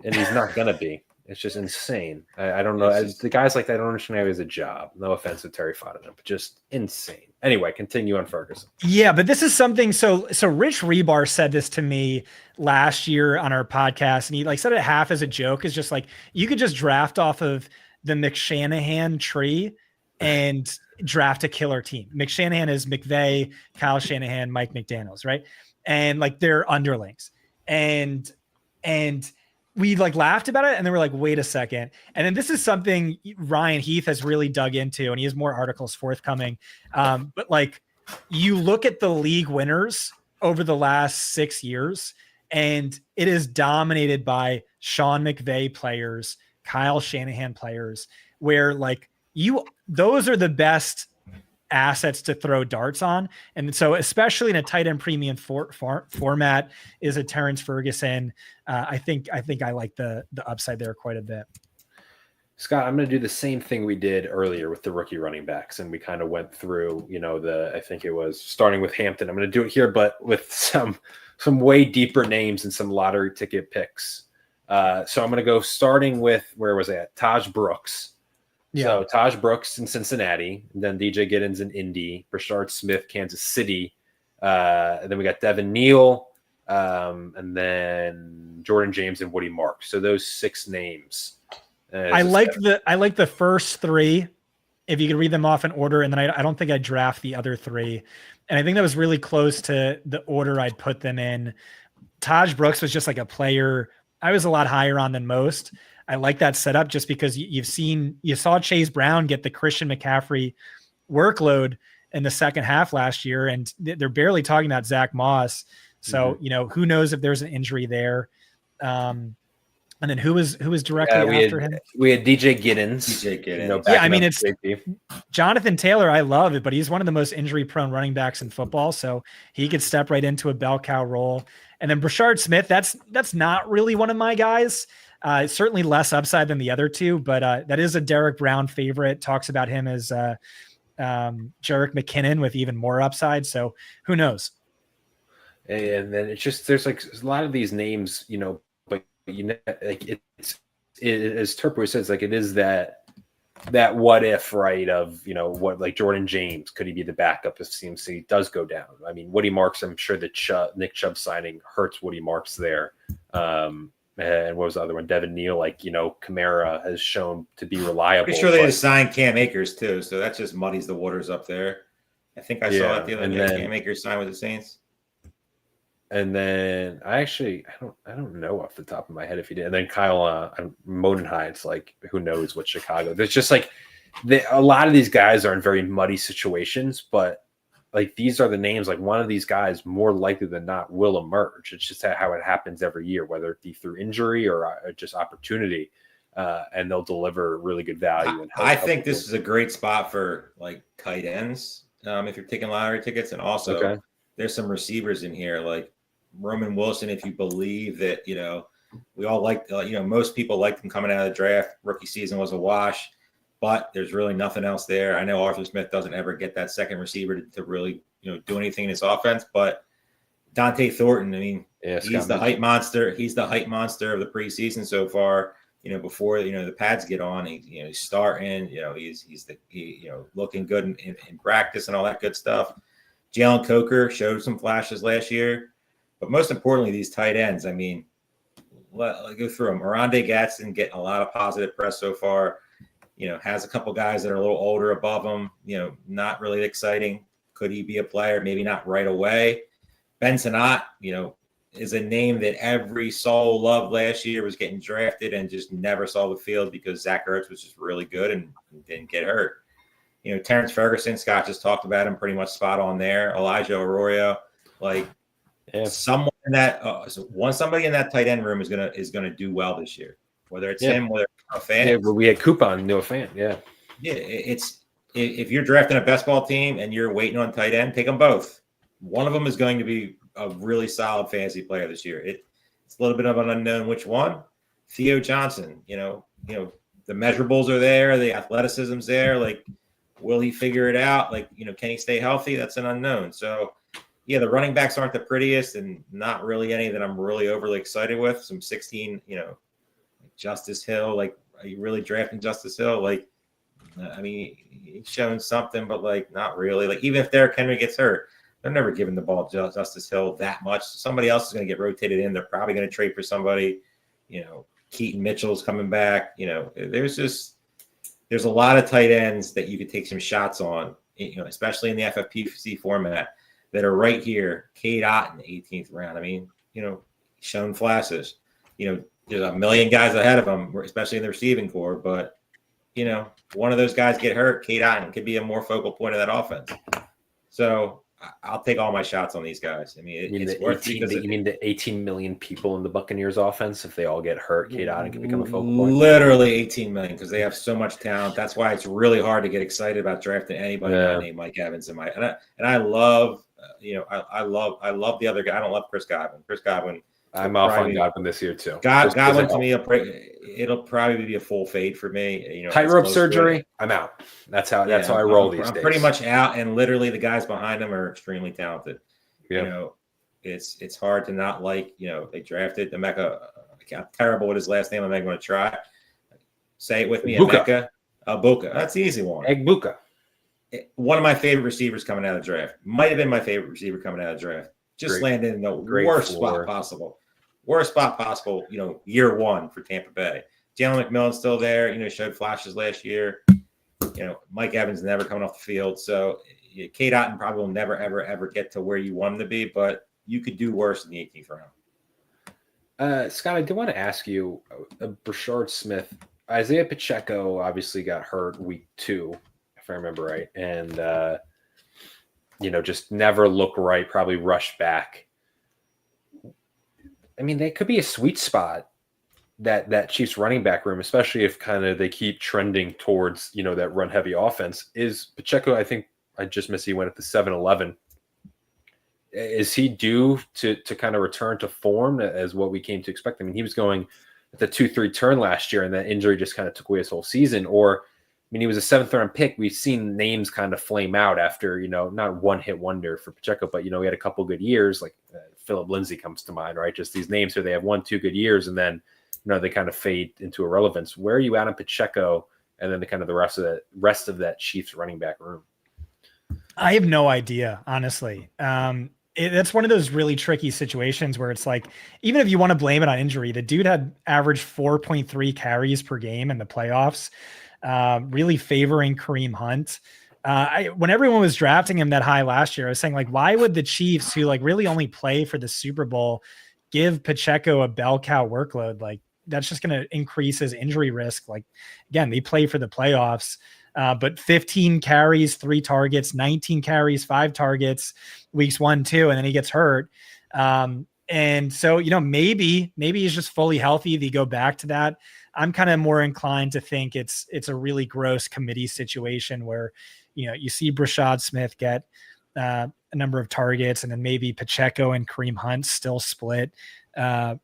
And he's not going to be. It's just insane. I don't know. The guys like that, I don't understand how he has a job. No offense to Terry Fontenot, but just insane. Anyway, continue on Ferguson. Yeah, but this is something. So Rich Rebar said this to me last year on our podcast, and he like said it half as a joke. Is just like, you could just draft off of the McShanahan tree and draft a killer team. McShanahan is McVay, Kyle Shanahan, Mike McDaniels, right? and like they're underlings. And we like laughed about it, and then we're like, wait a second. And then this is something Ryan Heath has really dug into, and he has more articles forthcoming. But like, you look at the league winners over the last 6 years, and it is dominated by Sean McVay players, Kyle Shanahan players, where like those are the best assets to throw darts on. And so especially in a tight end premium format is a Terrence Ferguson. I think I like the upside there quite a bit. Scott, I'm going to do the same thing we did earlier with the rookie running backs. And we kind of went through, I think it was starting with Hampton. I'm going to do it here, but with some way deeper names and some lottery ticket picks. So I'm going to go starting with, where was I at? Taj Brooks. Yeah. So Taj Brooks in Cincinnati, then DJ Giddens in Indy, Brashard Smith, Kansas City. And then we got Devin Neal, and then Jordan James and Woody Marks. So those 6 names. I like the first 3, if you could read them off in order, and then I don't think I draft the other 3. And I think that was really close to the order I'd put them in. Taj Brooks was just like a player I was a lot higher on than most. I like that setup just because you saw Chase Brown get the Christian McCaffrey workload in the second half last year, and they're barely talking about Zach Moss. So, who knows if there's an injury there. And then who was directly after him? We had DJ Giddens. It's Jonathan Taylor. I love it, but he's one of the most injury-prone running backs in football, so he could step right into a bell cow role. And then Brashard Smith, that's not really one of my guys. Certainly less upside than the other 2, but that is a Derek Brown favorite. Talks about him as Jerick McKinnon with even more upside. So who knows? And then it's just there's like a lot of these names, but like it's as Terpoilli says, like it is that what if, right? Of what, like Jordan James, could he be the backup if CMC does go down? I mean, Woody Marks, I'm sure that Nick Chubb signing hurts Woody Marks there. And what was the other one? Devin Neal, Kamara has shown to be reliable. Pretty sure they just signed Cam Akers too, so that just muddies the waters up there. I think I saw it the other day. Cam Akers signed with the Saints. And then I don't know off the top of my head if he did. And then Kyle Modenheim, it's like, who knows what Chicago. There's just like a lot of these guys are in very muddy situations, but like these are the names, like one of these guys more likely than not will emerge. It's just how it happens every year, whether it be through injury or just opportunity, and they'll deliver really good value. And I think this is a great spot for like tight ends if you're taking lottery tickets. And also there's some receivers in here like Roman Wilson, if you believe that, we all like, most people liked him coming out of the draft. Rookie season was a wash. But there's really nothing else there. I know Arthur Smith doesn't ever get that second receiver to really, do anything in his offense. But Dante Thornton, he's the hype monster. He's the hype monster of the preseason so far. Before the pads get on, he's starting. He's looking good in practice and all that good stuff. Jalen Coker showed some flashes last year, but most importantly, these tight ends. Let's go through them. Arande Gadsden getting a lot of positive press so far. Has a couple guys that are a little older above him, not really exciting. Could he be a player? Maybe not right away. Ben Sinnott, is a name that every soul loved last year, was getting drafted and just never saw the field because Zach Ertz was just really good and didn't get hurt. Terrence Ferguson, Scott just talked about him, pretty much spot on there. Elijah Arroyo, someone in that somebody in that tight end room is gonna do well this year. Whether it's him, whether it's a fan. Yeah, but we had Coupon, no fan. Yeah. Yeah, it's if you're drafting a best ball team and you're waiting on tight end, take them both. One of them is going to be a really solid fantasy player this year. It's a little bit of an unknown which one. Theo Johnson, the measurables are there, the athleticism's there. Like, will he figure it out? Can he stay healthy? That's an unknown. So, the running backs aren't the prettiest and not really any that I'm really overly excited with. Some 16, Justice Hill, are you really drafting Justice Hill? He's shown something, but not really. Even if Derrick Henry gets hurt, they're never giving the ball to Justice Hill that much. Somebody else is going to get rotated in. They're probably going to trade for somebody. Keaton Mitchell's coming back. There's a lot of tight ends that you could take some shots on, especially in the FFPC format. that are right here. Cade Otton, 18th round. I mean, shown flashes. There's a million guys ahead of him, especially in the receiving core. But, one of those guys get hurt, Cade Otton could be a more focal point of that offense. So I'll take all my shots on these guys. I mean, it's worth it. You mean the 18 million people in the Buccaneers offense? If they all get hurt, Cade Otton can become a focal point. Literally 18 million, because they have so much talent. That's why it's really hard to get excited about drafting anybody named Mike Evans. And I love, I love the other guy. I don't love Chris Godwin. I'm off on Godwin this year too. Godwin to me, it'll probably be a full fade for me. Tightrope surgery, I'm out. That's how I roll these days. I'm pretty much out, and literally the guys behind him are extremely talented. Yeah. It's hard to not like. They drafted Emeka. I'm terrible with his last name. I'm not going to try. Say it with me, Emeka Buka. That's the easy one. Egbuka. One of my favorite receivers coming out of the draft. Might have been my favorite receiver coming out of the draft. Just landed in the worst spot possible. Year one for Tampa Bay. Jalen McMillan's still there. Showed flashes last year. Mike Evans never coming off the field. So Cade Otton probably will never, ever get to where you want him to be, but you could do worse in the 18th round. Scott, I do want to ask you, Brashard Smith, Isaiah Pacheco obviously got hurt week 2, if I remember right. And, just never look right, probably rush back. I mean, they could be a sweet spot, that Chiefs running back room, especially if kind of they keep trending towards, that run heavy offense. Is Pacheco, I think I just missed, he went at the 7-11. Is he due to kind of return to form as what we came to expect? I mean, he was going at the 2-3 turn last year, and that injury just kind of took away his whole season. Or, he was a 7th round pick. We've seen names kind of flame out after, not one hit wonder for Pacheco, but, he had a couple good years, like Philip Lindsay comes to mind, right? Just these names here, they have 1-2 good years, and then, they kind of fade into irrelevance. Where are you at on Pacheco and then the rest of that Chiefs running back room? I have no idea, honestly. That's one of those really tricky situations where it's like, even if you want to blame it on injury, the dude had averaged 4.3 carries per game in the playoffs. Really favoring Kareem Hunt. When everyone was drafting him that high last year, I was saying, like, why would the Chiefs, who really only play for the Super Bowl, give Pacheco a bell cow workload? Like, that's just going to increase his injury risk. Like, again, they play for the playoffs, but 15 carries, 3 targets, 19 carries, 5 targets, weeks 1, 2, and then he gets hurt. And so, maybe he's just fully healthy. They go back to that. I'm kind of more inclined to think it's a really gross committee situation where, you see Brashard Smith get a number of targets, and then maybe Pacheco and Kareem Hunt still split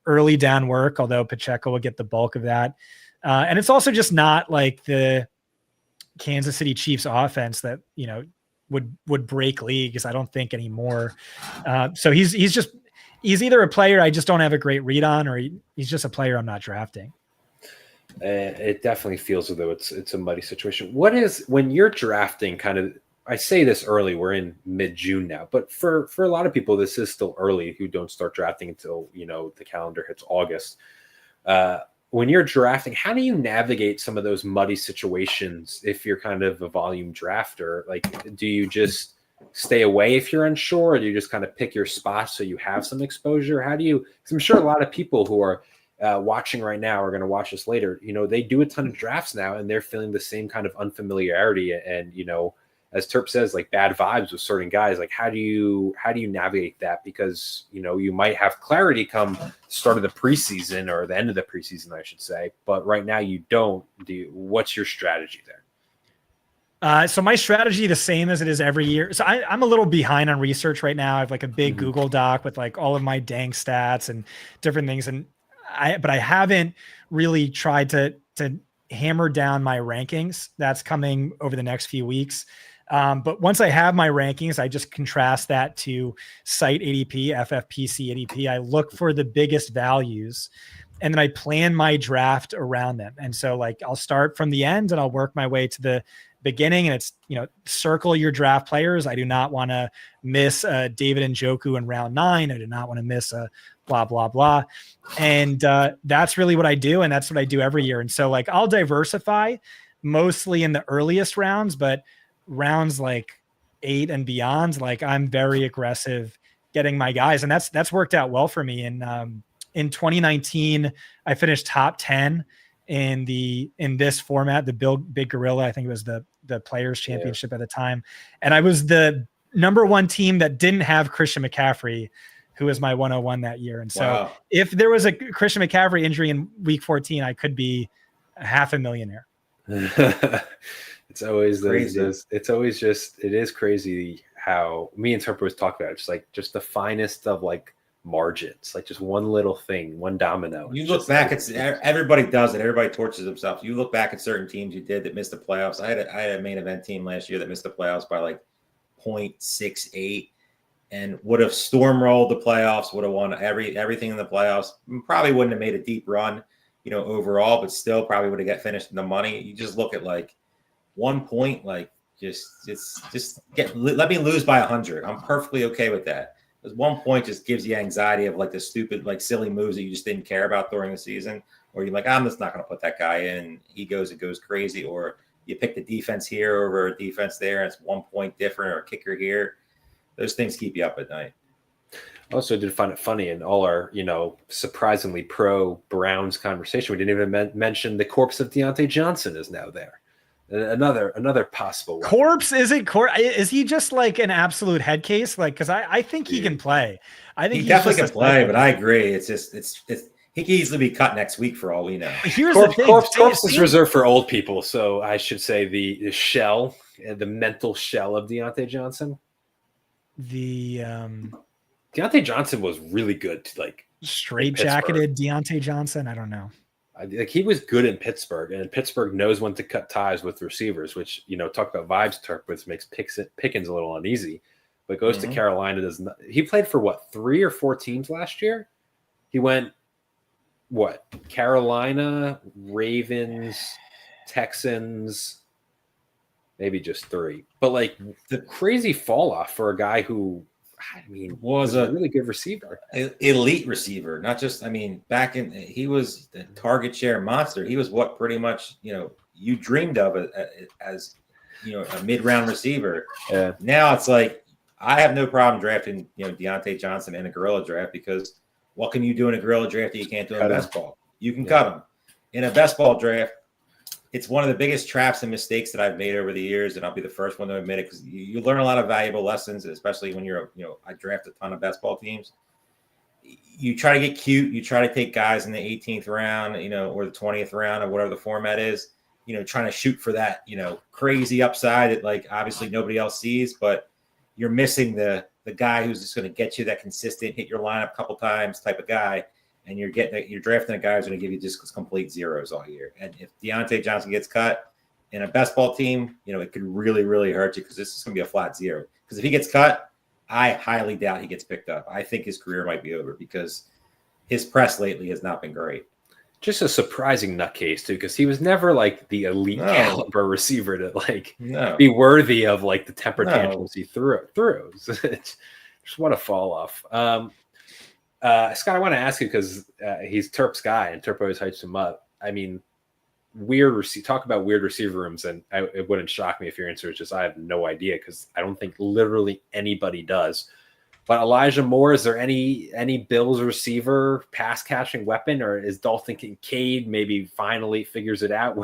early down work, although Pacheco will get the bulk of that. And it's also just not like the Kansas City Chiefs offense that, would break leagues, I don't think, anymore. So he's either a player I just don't have a great read on, or he's just a player I'm not drafting. It definitely feels as though it's a muddy situation. What is, when you're drafting, kind of, I say this early, we're in mid-June now, but for a lot of people, this is still early, who don't start drafting until, the calendar hits August. When you're drafting, how do you navigate some of those muddy situations if you're kind of a volume drafter? Like, do you just stay away if you're unsure, or do you just kind of pick your spots so you have some exposure? How do you, because I'm sure a lot of people who are watching right now are going to watch this later, they do a ton of drafts now, and they're feeling the same kind of unfamiliarity and, as Terp says, like, bad vibes with certain guys. Like, how do you navigate that? Because, you might have clarity come start of the preseason, or the end of the preseason, I should say, but right now you don't. What's your strategy there? So my strategy, the same as it is every year. So I'm a little behind on research right now. I have like a big Google Doc with like all of my dang stats and different things. But I haven't really tried to hammer down my rankings. That's coming over the next few weeks. But once I have my rankings, I just contrast that to site ADP, FFPC ADP. I look for the biggest values, and then I plan my draft around them. And so, like, I'll start from the end and I'll work my way to the beginning. And it's, circle your draft players. I do not want to miss David Njoku in round 9. I do not want to miss a blah, blah, blah. And that's really what I do. And that's what I do every year. And so, like, I'll diversify mostly in the earliest rounds, but rounds like 8 and beyond, like I'm very aggressive getting my guys, and that's worked out well for me. And in 2019, I finished top 10 in this format, the Big Gorilla. I think it was the Players Championship at the time, and I was the number 1 team that didn't have Christian McCaffrey, who was my 101 that year. And so if there was a Christian McCaffrey injury in week 14, I could be half a millionaire. It's always it is crazy how me and Terp always talk about it. Just the finest of like margins, like just one little thing, one domino. You look back at everybody does it. Everybody tortures themselves. You look back at certain teams you did that missed the playoffs. I had a main event team last year that missed the playoffs by like 0.68 and would have stormrolled the playoffs, would have won everything in the playoffs. Probably wouldn't have made a deep run, overall, but still probably would have got finished in the money. You just look at like 1 point, like let me lose by 100. I'm perfectly okay with that. Because 1 point just gives you anxiety of like the stupid, like silly moves that you just didn't care about during the season, or you're like, I'm just not going to put that guy in. It goes crazy, or you pick the defense here over a defense there, and it's 1 point different, or a kicker here. Those things keep you up at night. Also, did find it funny in all our, surprisingly pro Browns conversation. We didn't even mention the corpse of Deontay Johnson is now there. Another possible one. Corpse? Is he just like an absolute head case? Like, because I think he can play. I think he definitely can play, but I agree. It's he can easily be cut next week for all we know. Here's the thing. Corpse is reserved for old people, so I should say the shell, the mental shell of Deontay Johnson. Deontay Johnson was really good, like straight-jacketed Deontay Johnson. I don't know. Like he was good in Pittsburgh, and Pittsburgh knows when to cut ties with receivers, which talk about vibes, Turpwitz makes Pickens a little uneasy, but goes to Carolina. Does not. He played for what 3 or 4 teams last year? He went Carolina, Ravens, Texans, maybe just 3. But like the crazy fall off for a guy who, was a really good receiver, elite receiver. Not just, he was the target share monster. He was what pretty much, you dreamed of as a mid-round receiver. Yeah. Now it's like, I have no problem drafting, Deontay Johnson in a Gorilla draft, because what can you do in a Gorilla draft that you can't do in best ball? You can cut him. In a best ball draft, it's one of the biggest traps and mistakes that I've made over the years, and I'll be the first one to admit it, because you learn a lot of valuable lessons, especially when you're, I draft a ton of best ball teams. You try to get cute. You try to take guys in the 18th round, or the 20th round, or whatever the format is, trying to shoot for that, crazy upside that like obviously nobody else sees, but you're missing the guy who's just going to get you that consistent, hit your lineup a couple times type of guy. And you're drafting a guy who's going to give you just complete zeros all year. And if Deontay Johnson gets cut in a best ball team, it could really, really hurt you, because this is going to be a flat 0. Because if he gets cut, I highly doubt he gets picked up. I think his career might be over, because his press lately has not been great. Just a surprising nutcase too, because he was never like the elite caliber receiver to be worthy of like the temper tantrums he threw. Just what a fall off. Scott, I want to ask you, because he's Terp's guy, and Terp always hypes him up. Talk about weird receiver rooms, and it wouldn't shock me if your answer is just I have no idea, because I don't think literally anybody does. But Elijah Moore, is there any Bills receiver pass catching weapon, or is Dalton Kincaid maybe finally figures it out?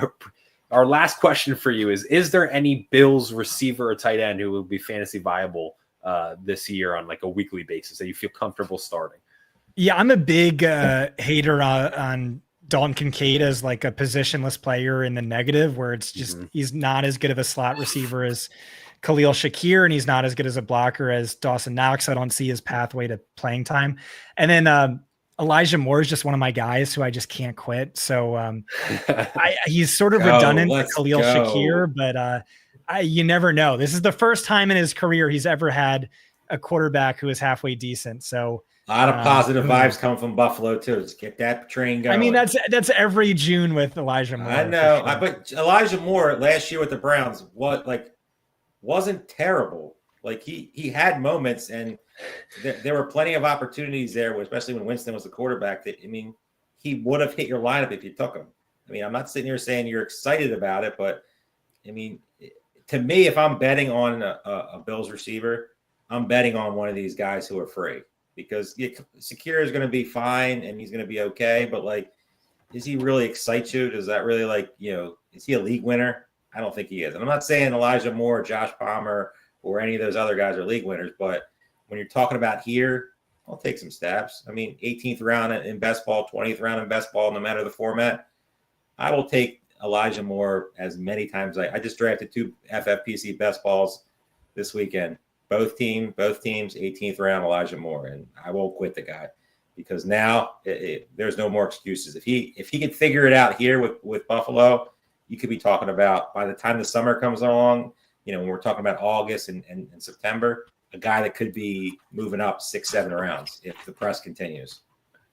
Our last question for you is there any Bills receiver or tight end who will be fantasy viable this year on like a weekly basis that you feel comfortable starting? Yeah, I'm a big hater on Dalton Kincaid as like a positionless player in the negative, where it's just he's not as good of a slot receiver as Khalil Shakir, and he's not as good as a blocker as Dawson Knox. I don't see his pathway to playing time. And then Elijah Moore is just one of my guys who I just can't quit. So he's sort of redundant to Khalil Shakir, but you never know. This is the first time in his career he's ever had a quarterback who is halfway decent. So a lot of positive vibes come from Buffalo too. Let's get that train going. That's every June with Elijah Moore. I know, sure. But Elijah Moore last year with the Browns wasn't terrible. Like he had moments, and there were plenty of opportunities there, especially when Winston was the quarterback. That he would have hit your lineup if you took him. I'm not sitting here saying you're excited about it, but to me, if I'm betting on a Bills receiver, I'm betting on one of these guys who are free because Secure is going to be fine and he's going to be okay. But like, is he really excite you? Does that really is he a league winner? I don't think he is. And I'm not saying Elijah Moore, Josh Palmer, or any of those other guys are league winners. But when you're talking about here, I'll take some stabs. I mean, 18th round in best ball, 20th round in best ball, no matter the format. I will take Elijah Moore as many times. I just drafted 2 FFPC best balls this weekend. Both teams, 18th round, Elijah Moore, and I won't quit the guy because now there's no more excuses. If he can figure it out here with Buffalo, you could be talking about by the time the summer comes along, when we're talking about August and September, a guy that could be moving up 6-7 rounds if the press continues.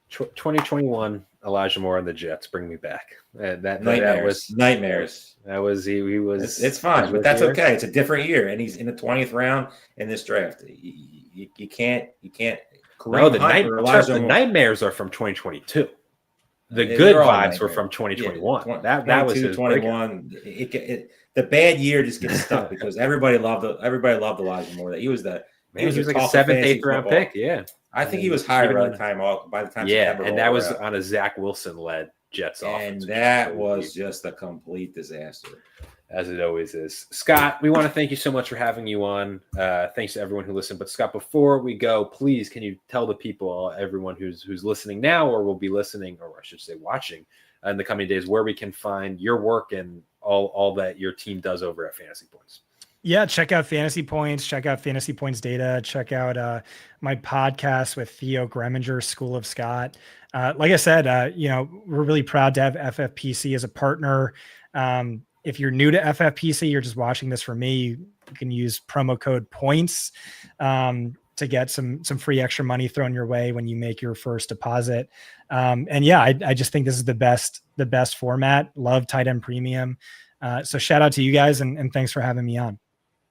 2021 Elijah Moore and the Jets bring me back. That was nightmares. That was he was. It's fine, but that's okay. It's a different year, and he's in the 20th round in this draft. You can't. No, the nightmares are from 2022. The good vibes were from 2021. Yeah, that was 21. The bad year just gets stuck because everybody loved Elijah Moore. He was like a 7th, 8th round pick. Yeah, I think he was higher by the time. Yeah, and that was on a Zach Wilson led Jets offense, and that was just a complete disaster, as it always is. Scott, we want to thank you so much for having you on. Thanks to everyone who listened. But Scott, before we go, please, can you tell the people, everyone who's listening now, or will be listening, or I should say watching, in the coming days, where we can find your work and all that your team does over at Fantasy Points? Yeah, check out Fantasy Points. Check out Fantasy Points data. Check out my podcast with Theo Greminger, School of Scott. Like I said, we're really proud to have FFPC as a partner. If you're new to FFPC, you're just watching this for me, you can use promo code POINTS to get some free extra money thrown your way when you make your first deposit. I just think this is the best format. Love tight end premium. So shout out to you guys and thanks for having me on.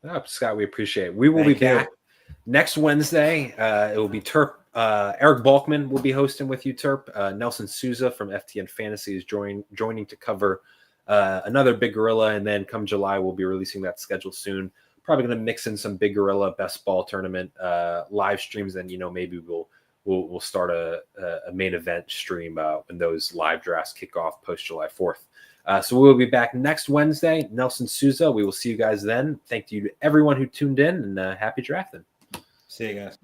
Oh, Scott, we appreciate it. We will be back next Wednesday. It will be Terp. Eric Balkman will be hosting with you, Terp. Nelson Souza from FTN Fantasy is joining to cover another Big Gorilla, and then come July, we'll be releasing that schedule soon. Probably going to mix in some Big Gorilla best ball tournament live streams, and maybe we'll start a main event stream when those live drafts kick off post July 4th. So we'll be back next Wednesday. Nelson Souza, we will see you guys then. Thank you to everyone who tuned in, and happy drafting. See you guys.